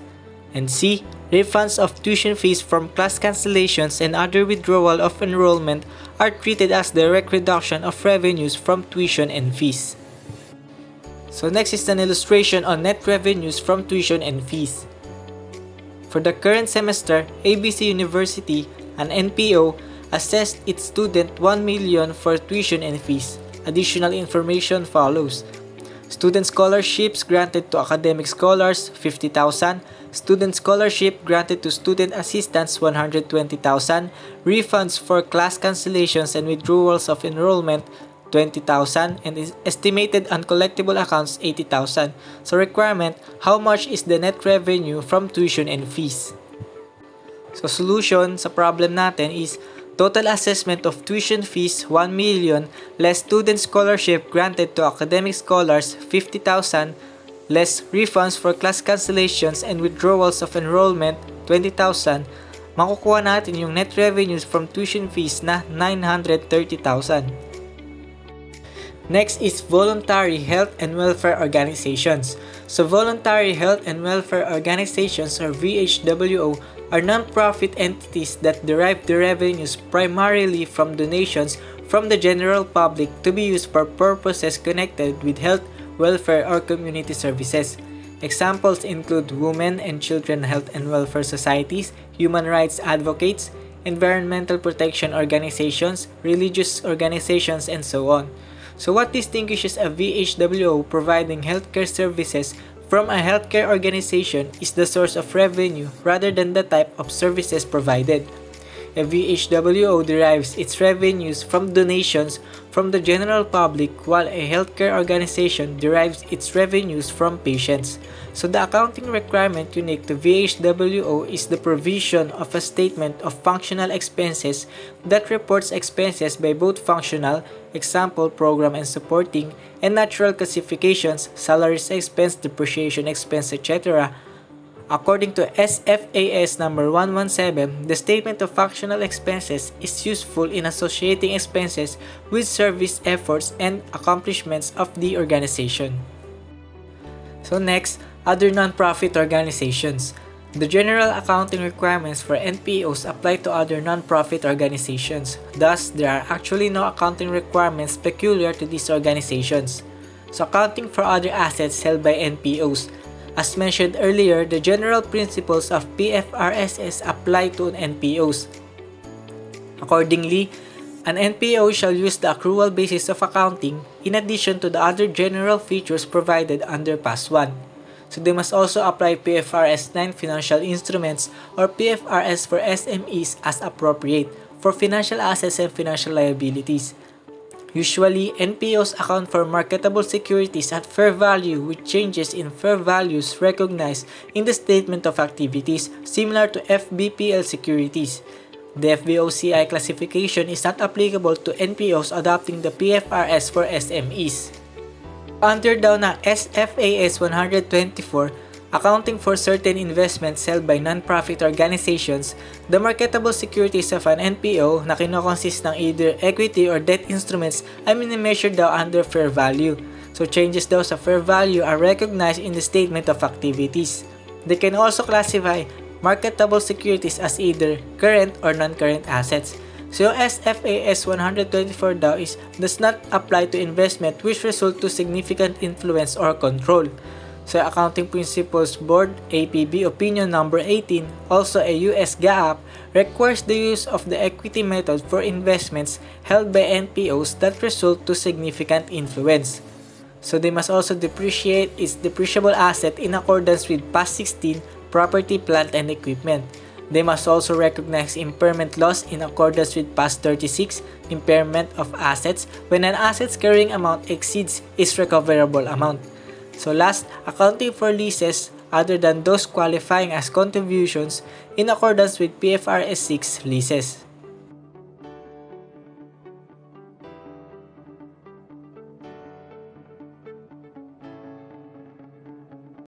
And C. Refunds of tuition fees from class cancellations and other withdrawal of enrollment are treated as direct reduction of revenues from tuition and fees. So next is an illustration on net revenues from tuition and fees. For the current semester, ABC University, an NPO, assessed its student 1 million for tuition and fees. Additional information follows. Student scholarships granted to academic scholars 50,000, student scholarship granted to student assistants 120,000, refunds for class cancellations and withdrawals of enrollment 20,000, and estimated uncollectible accounts 80,000. So requirement, how much is the net revenue from tuition and fees? So solution sa problem natin is total assessment of tuition fees 1 million less student scholarship granted to academic scholars 50,000 less refunds for class cancellations and withdrawals of enrollment 20,000. Makukuha natin yung net revenues from tuition fees na 930,000. Next is voluntary health and welfare organizations. So voluntary health and welfare organizations or VHWO are non-profit entities that derive their revenues primarily from donations from the general public to be used for purposes connected with health, welfare, or community services. Examples include women and children health and welfare societies, human rights advocates, environmental protection organizations, religious organizations, and so on. So what distinguishes a VHWO providing healthcare services from a healthcare organization is the source of revenue rather than the type of services provided. A VHWO derives its revenues from donations from the general public while a healthcare organization derives its revenues from patients. So the accounting requirement unique to VHWO is the provision of a statement of functional expenses that reports expenses by both functional, example, program and supporting, and natural classifications, salaries expense, depreciation expense, etc. According to SFAS number 117, the statement of functional expenses is useful in associating expenses with service efforts and accomplishments of the organization. So next, other non-profit organizations. The general accounting requirements for NPOs apply to other non-profit organizations. Thus, there are actually no accounting requirements peculiar to these organizations. So accounting for other assets held by NPOs. As mentioned earlier, the general principles of PFRSS apply to NPOs. Accordingly, an NPO shall use the accrual basis of accounting in addition to the other general features provided under PAS 1. So they must also apply PFRS 9 financial instruments or PFRS for SMEs as appropriate for financial assets and financial liabilities. Usually, NPOs account for marketable securities at fair value with changes in fair values recognized in the statement of activities similar to FBPL securities. The FVOCI classification is not applicable to NPOs adopting the PFRS for SMEs. Under daw na SFAS 124, accounting for certain investments held by non-profit organizations, the marketable securities of an NPO na kinokonsist ng either equity or debt instruments ay minimeasure daw under fair value. So changes daw sa fair value are recognized in the statement of activities. They can also classify marketable securities as either current or non-current assets. So yung SFAS 124 daw does not apply to investment which result to significant influence or control. So Accounting Principles Board APB Opinion Number 18, also a US GAAP, requires the use of the equity method for investments held by NPOs that result to significant influence. So they must also depreciate its depreciable asset in accordance with PAS 16, property, plant, and equipment. They must also recognize impairment loss in accordance with PAS 36, impairment of assets, when an asset's carrying amount exceeds its recoverable amount. So last, accounting for leases other than those qualifying as contributions in accordance with PFRS 6 leases.